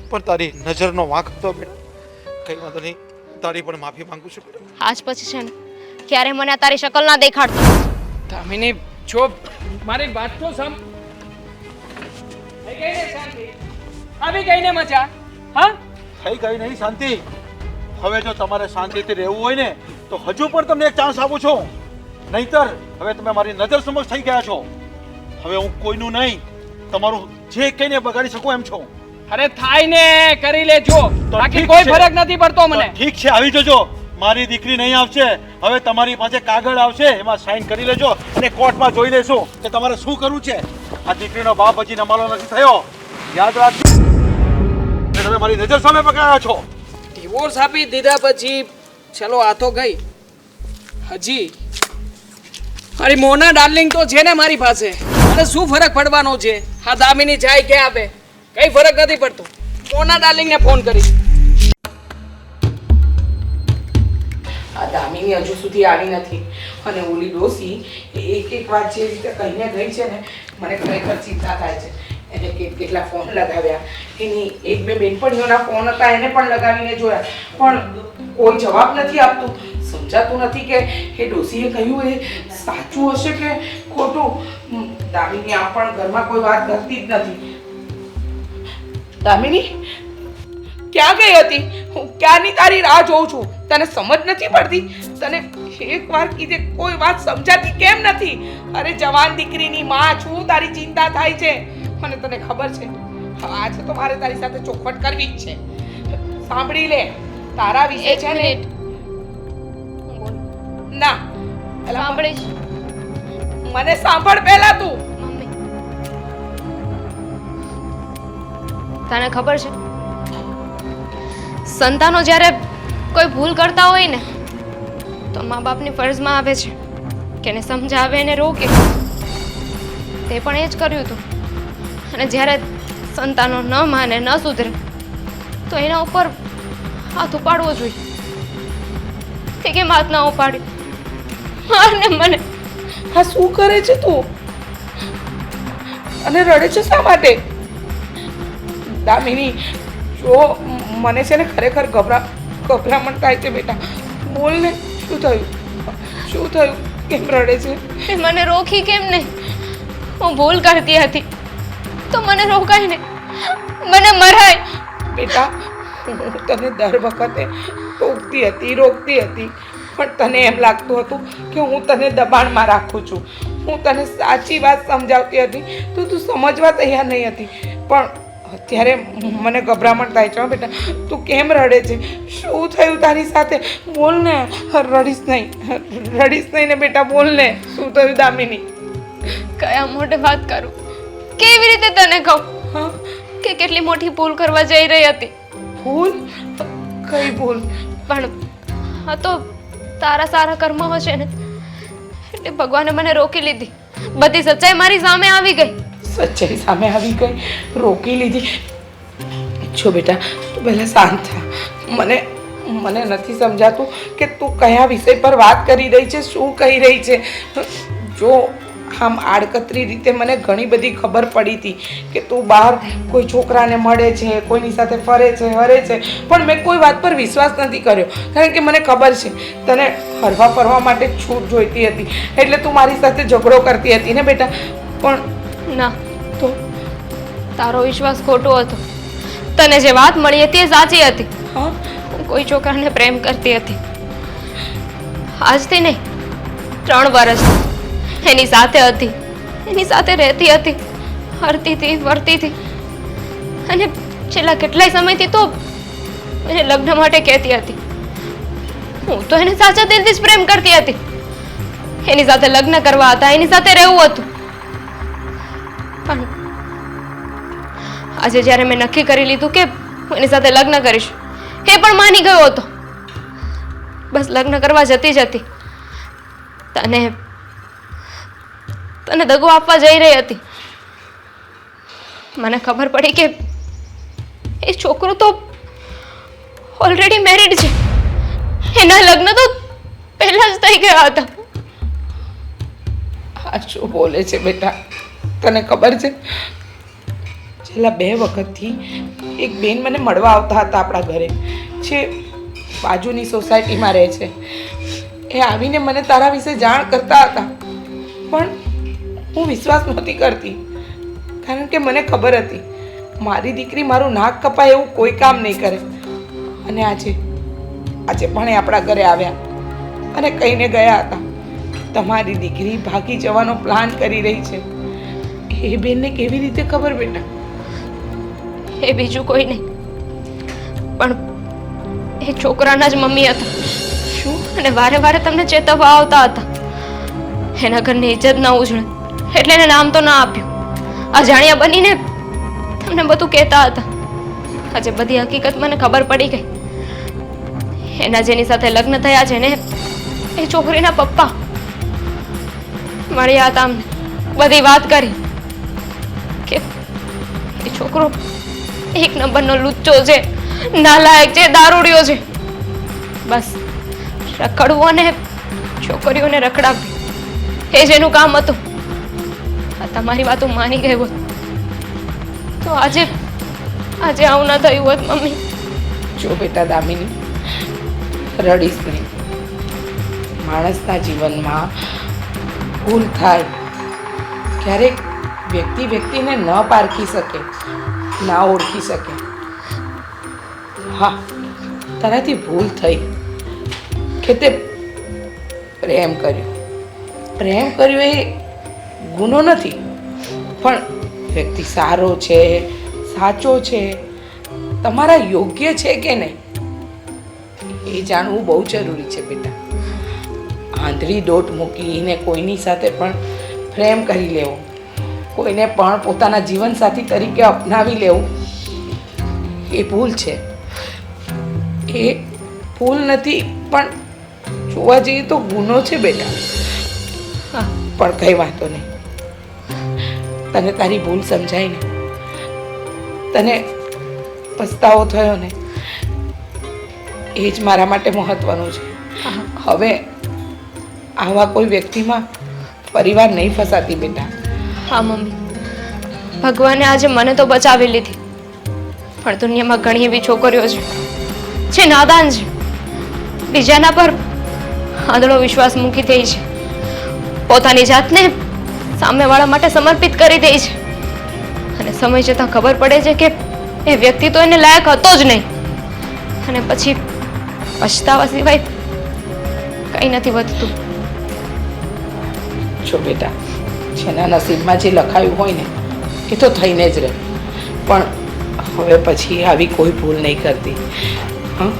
પણ તારી નજરનો વાંક હતો બેટા. કંઈ વાંધો નહીં, તારી પણ માફી માંગુ છું બેટા. આજ પછી છે ને ક્યારે મને આ તારી શકલ ના દેખાડતો. દામિની, જો મારી વાત તો સાંભળ. થઈ ગઈ ને શાંતિ? આવી ગઈ ને મજા? હા, થઈ ગઈ નહીં શાંતિ. હવે જો તમારે શાંતિથી રહેવું હોય ને તો હજુ પણ તમને એક ચાન્સ આપું છું. નહીતર હવે તમે મારી નજર સમક્ષ થઈ ગયા છો. હવે હું કોઈનું નહીં, તમારું જે કહીને બગાડી શકું એમ છું. અરે થાય ને કરી લેજો, તો બાકી ઠીક કોઈ છે. ફરક નથી પડતો મને. તો ઠીક છે, આવી જજો. મારી દીકરી નહીં આવશે. હવે તમારી પાસે કાગળ આવશે, એમાં સાઈન કરી લેજો અને કોર્ટમાં જોઈ લેશું કે તમારે શું કરવું છે. આ દીકરીનો બાપ હજી નમાલો નથી થયો, યાદ રાખજો. તમે મારી નજર સામે પકડાયા છો. ડિવોર્સ આપી દીધા પછી ચલો આ તો ગઈ. હજી મારી મોના ડાર્લિંગ તો છે ને મારી પાસે. અને શું ફરક પડવાનો છે? હા, દામિની જાય કે આવે, કઈ ફરક નથી પડતો. મોના ડાર્લિંગ ને ફોન કરી. આ દામિની હજુ સુધી આવી નથી અને ઓલી ડોસી એક વાત જે રીતે કહીને ગઈ છે ને, મને ખરેખર ચિંતા થાય છે. એને કેટલા ફોન લગાવ્યા, એની 1-2 બેનપણીઓના ફોન હતા, એને પણ લગાવીને જોયા, પણ કોઈ જવાબ નથી આપતું. સમજાતું નથી કે એ ડોસીએ કહ્યું એ સાચું હશે કે ખોટું. દામિની આમ પણ ઘરમાં કોઈ વાત કરતી જ નથી. દામિની, ક્યાં ગઈ હતી? હું ક્યાંની તારી રાહ જોઉં છું, તને સમજ નથી પડતી? તને એક વાર કીધે કોઈ વાત સમજાતી કેમ નથી? અરે જવાન દીકરીની માં છું, તારી ચિંતા થાય છે અને તને ખબર છે આજે તો મારે તારી સાથે ચોખવટ કરવી જ છે. સાંભળી લે, તારા વિશે છે ને. ના, સાંભળીશ. મને સાંભળ પહેલા તું. મમ્મી, તને ખબર છે સંતાનો જ્યારે કોઈ ભૂલ કરતા હોય ને તો મા બાપની ફરજમાં આવે છે કે એને સમજાવે એને રોકે. તે પણ એ જ કર્યું હતું. અને જ્યારે સંતાનો ન માને ન સુધરે તો એના ઉપર હાથ ઉપાડવો જોઈએ. તે કેમ હાથ ના ઉપાડ્યો? અને મને હા, શું કરે છે તું? અને રડે છે શા માટે? દામિની, જો મને છે ને ખરેખર ગભરામણ થાય છે બેટા. બોલ ને, શું થયું? કેમ રડે છે? એ મને રોકી કેમ નહીં? હું ભૂલ કરતી હતી તો મને રોકાય ને, મને મરાય. બેટા, હું તને દર વખતે ટોકતી હતી, રોકતી હતી, પણ તને એમ લાગતું હતું કે હું તને દબાણમાં રાખું છું. હું તને સાચી વાત સમજાવતી હતી તો તું સમજવા તૈયાર નહીં હતી. પણ અત્યારે મને ગભરામણ થાય છે. બેટા, તું કેમ રડે છે? શું થયું તારી સાથે? બોલ ને. રડીશ નહીં ને બેટા, બોલ ને. શું થયું દામિની? કયા મોઢે વાત કરું? કેવી રીતે તને કહું હા, કે કેટલી મોટી ભૂલ કરવા જઈ રહી હતી? ભૂલ? કઈ ભૂલ? પણ આ તો તારા સારા કર્મ હશે ને, એટલે ભગવાને મને રોકી લીધી. બધી સચ્ચાઈ મારી સામે આવી ગઈ. સચ્ચાઈ સામે આવી ગઈ, રોકી લીધી. જો બેટા, તું પહેલાં શાંત થા. મને નથી સમજાતું કે તું કયા વિષય પર વાત કરી રહી છે, શું કહી રહી છે. જો આમ આડકતરી રીતે મને ઘણી બધી ખબર પડી હતી કે તું બહાર કોઈ છોકરાને મળે છે, કોઈની સાથે ફરે છે, હરે છે, પણ મેં કોઈ વાત પર વિશ્વાસ નથી કર્યો. કારણ કે મને ખબર છે તને હરવા ફરવા માટે છૂટ જોઈતી હતી, એટલે તું મારી સાથે ઝઘડો કરતી હતી ને બેટા. પણ ના, તો તારો વિશ્વાસ ખોટો હતો. તને જે વાત મળી હતી એ સાચી હતી. હા, હું કોઈ છોકરાને પ્રેમ કરતી હતી. આજથી નહીં, 3 વર્ષ એની સાથે હતી, એની સાથે રહેતી હતી, હરતી હતી, વર્તી હતી, અને છેલ્લા કેટલાય સમયથી તો એને લગ્ન માટે કહેતી હતી. હું તો એને સાચા દિલથી જ પ્રેમ કરતી હતી. એની સાથે લગ્ન કરવા હતા, એની સાથે રહેવું હતું. પણ આજે જ્યારે મેં નક્કી કરી લીધું કે હું એની સાથે લગ્ન કરીશ, એ પણ માની ગયો હતો. બસ લગ્ન કરવા જતી જ હતી. તને દગો આપવા જઈ રહી હતી. મને ખબર પડી કે એ છોકરો તો ઓલરેડી મેરિડ છે. એના લગ્ન તો પહેલા જ થઈ ગયા હતા. આ શું બોલે છે બેટા? તને ખબર છે, છેલ્લા 2 વખતથી એક બેન મને મળવા આવતા હતા આપણા ઘરે, જે બાજુની સોસાયટીમાં રહે છે. એ આવીને મને તારા વિશે જાણ કરતા હતા, પણ હું વિશ્વાસ નહોતી કરતી. કારણ કે મને ખબર હતી મારી દીકરી મારું નાક કપાય એવું કોઈ કામ નહીં કરે. અને આજે પણ એ આપણા ઘરે આવ્યા અને કહીને ગયા હતા તમારી દીકરી ભાગી જવાનો પ્લાન કરી રહી છે. એ બેનને કેવી રીતે ખબર બેટા? એ બીજું કોઈ નહીં, પણ એ છોકરાના જ મમ્મી હતા. શું? અને વારે વારે તમને ચેતવવા આવતા હતા. એના ઘરની ઇજ્જત ન ઉજળે એટલે એને નામ તો ના આપ્યું. અજાણ્યા બનીને તમને બધું કહેતા હતા. આજે બધી હકીકત મને ખબર પડી ગઈ. એના જેની સાથે લગ્ન થયા છે ને, એ છોકરીના પપ્પા મળ્યા હતા. અમને બધી વાત કરી કે એ છોકરો 1 નંબરનો લુચ્ચો છે, નાલાયક છે, દારૂડિયો છે. બસ રખડવું અને છોકરીઓને રખડાવવી એ જ એનું કામ હતું. આ તમારી વાત હું માની ગઈ હોત તો આજે આવું ના થયું હોત મમ્મી. જો બેટા દામિની, રડીશ નહીં. માણસના જીવનમાં ભૂલ થાય. ક્યારેક વ્યક્તિને ન પારખી શકે, ના ઓળખી શકે. હા, તારાથી ભૂલ થઈ કે તે પ્રેમ કર્યો એ ગુનો નથી, પણ વ્યક્તિ સારો છે, સાચો છે, તમારા યોગ્ય છે કે નહીં એ જાણવું બહુ જરૂરી છે બેટા. આંધળી દોટ મૂકીને કોઈની સાથે પણ પ્રેમ કરી લેવો, કોઈને પણ પોતાના જીવનસાથી તરીકે અપનાવી લેવું એ ભૂલ છે. એ ભૂલ નથી, પણ જોવા જઈએ તો ગુનો છે બેટા. પણ કઈ વાંધો નહીં, તને તારી ભૂલ સમજાય ને, તને પસ્તાવો થયો ને, એ જ મારા માટે મહત્વનું છે. હવે આવા કોઈ વ્યક્તિમાં પરિવાર નહીં ફસાતી બેટા. હા મમ્મી, ભગવાને આજે મને તો બચાવી લીધી, પણ દુનિયામાં ઘણી એવી છોકરીઓ છે જે નાદાન છે, બીજાના પર આંધળો વિશ્વાસ મૂકી દે છે, પોતાની જાતને સામેવાળા માટે સમર્પિત કરી દે છે, અને સમય જતાં ખબર પડે છે કે એ વ્યક્તિ તો એને લાયક હતો જ નહીં. અને પછી પછતાવા સિવાય કંઈ નથી વધતું. જો બેટા, જેના નસીબમાં જે લખાયું હોય ને એ તો થઈને જ રહે. પણ હવે પછી આવી કોઈ ભૂલ નહીં કરતી. હં?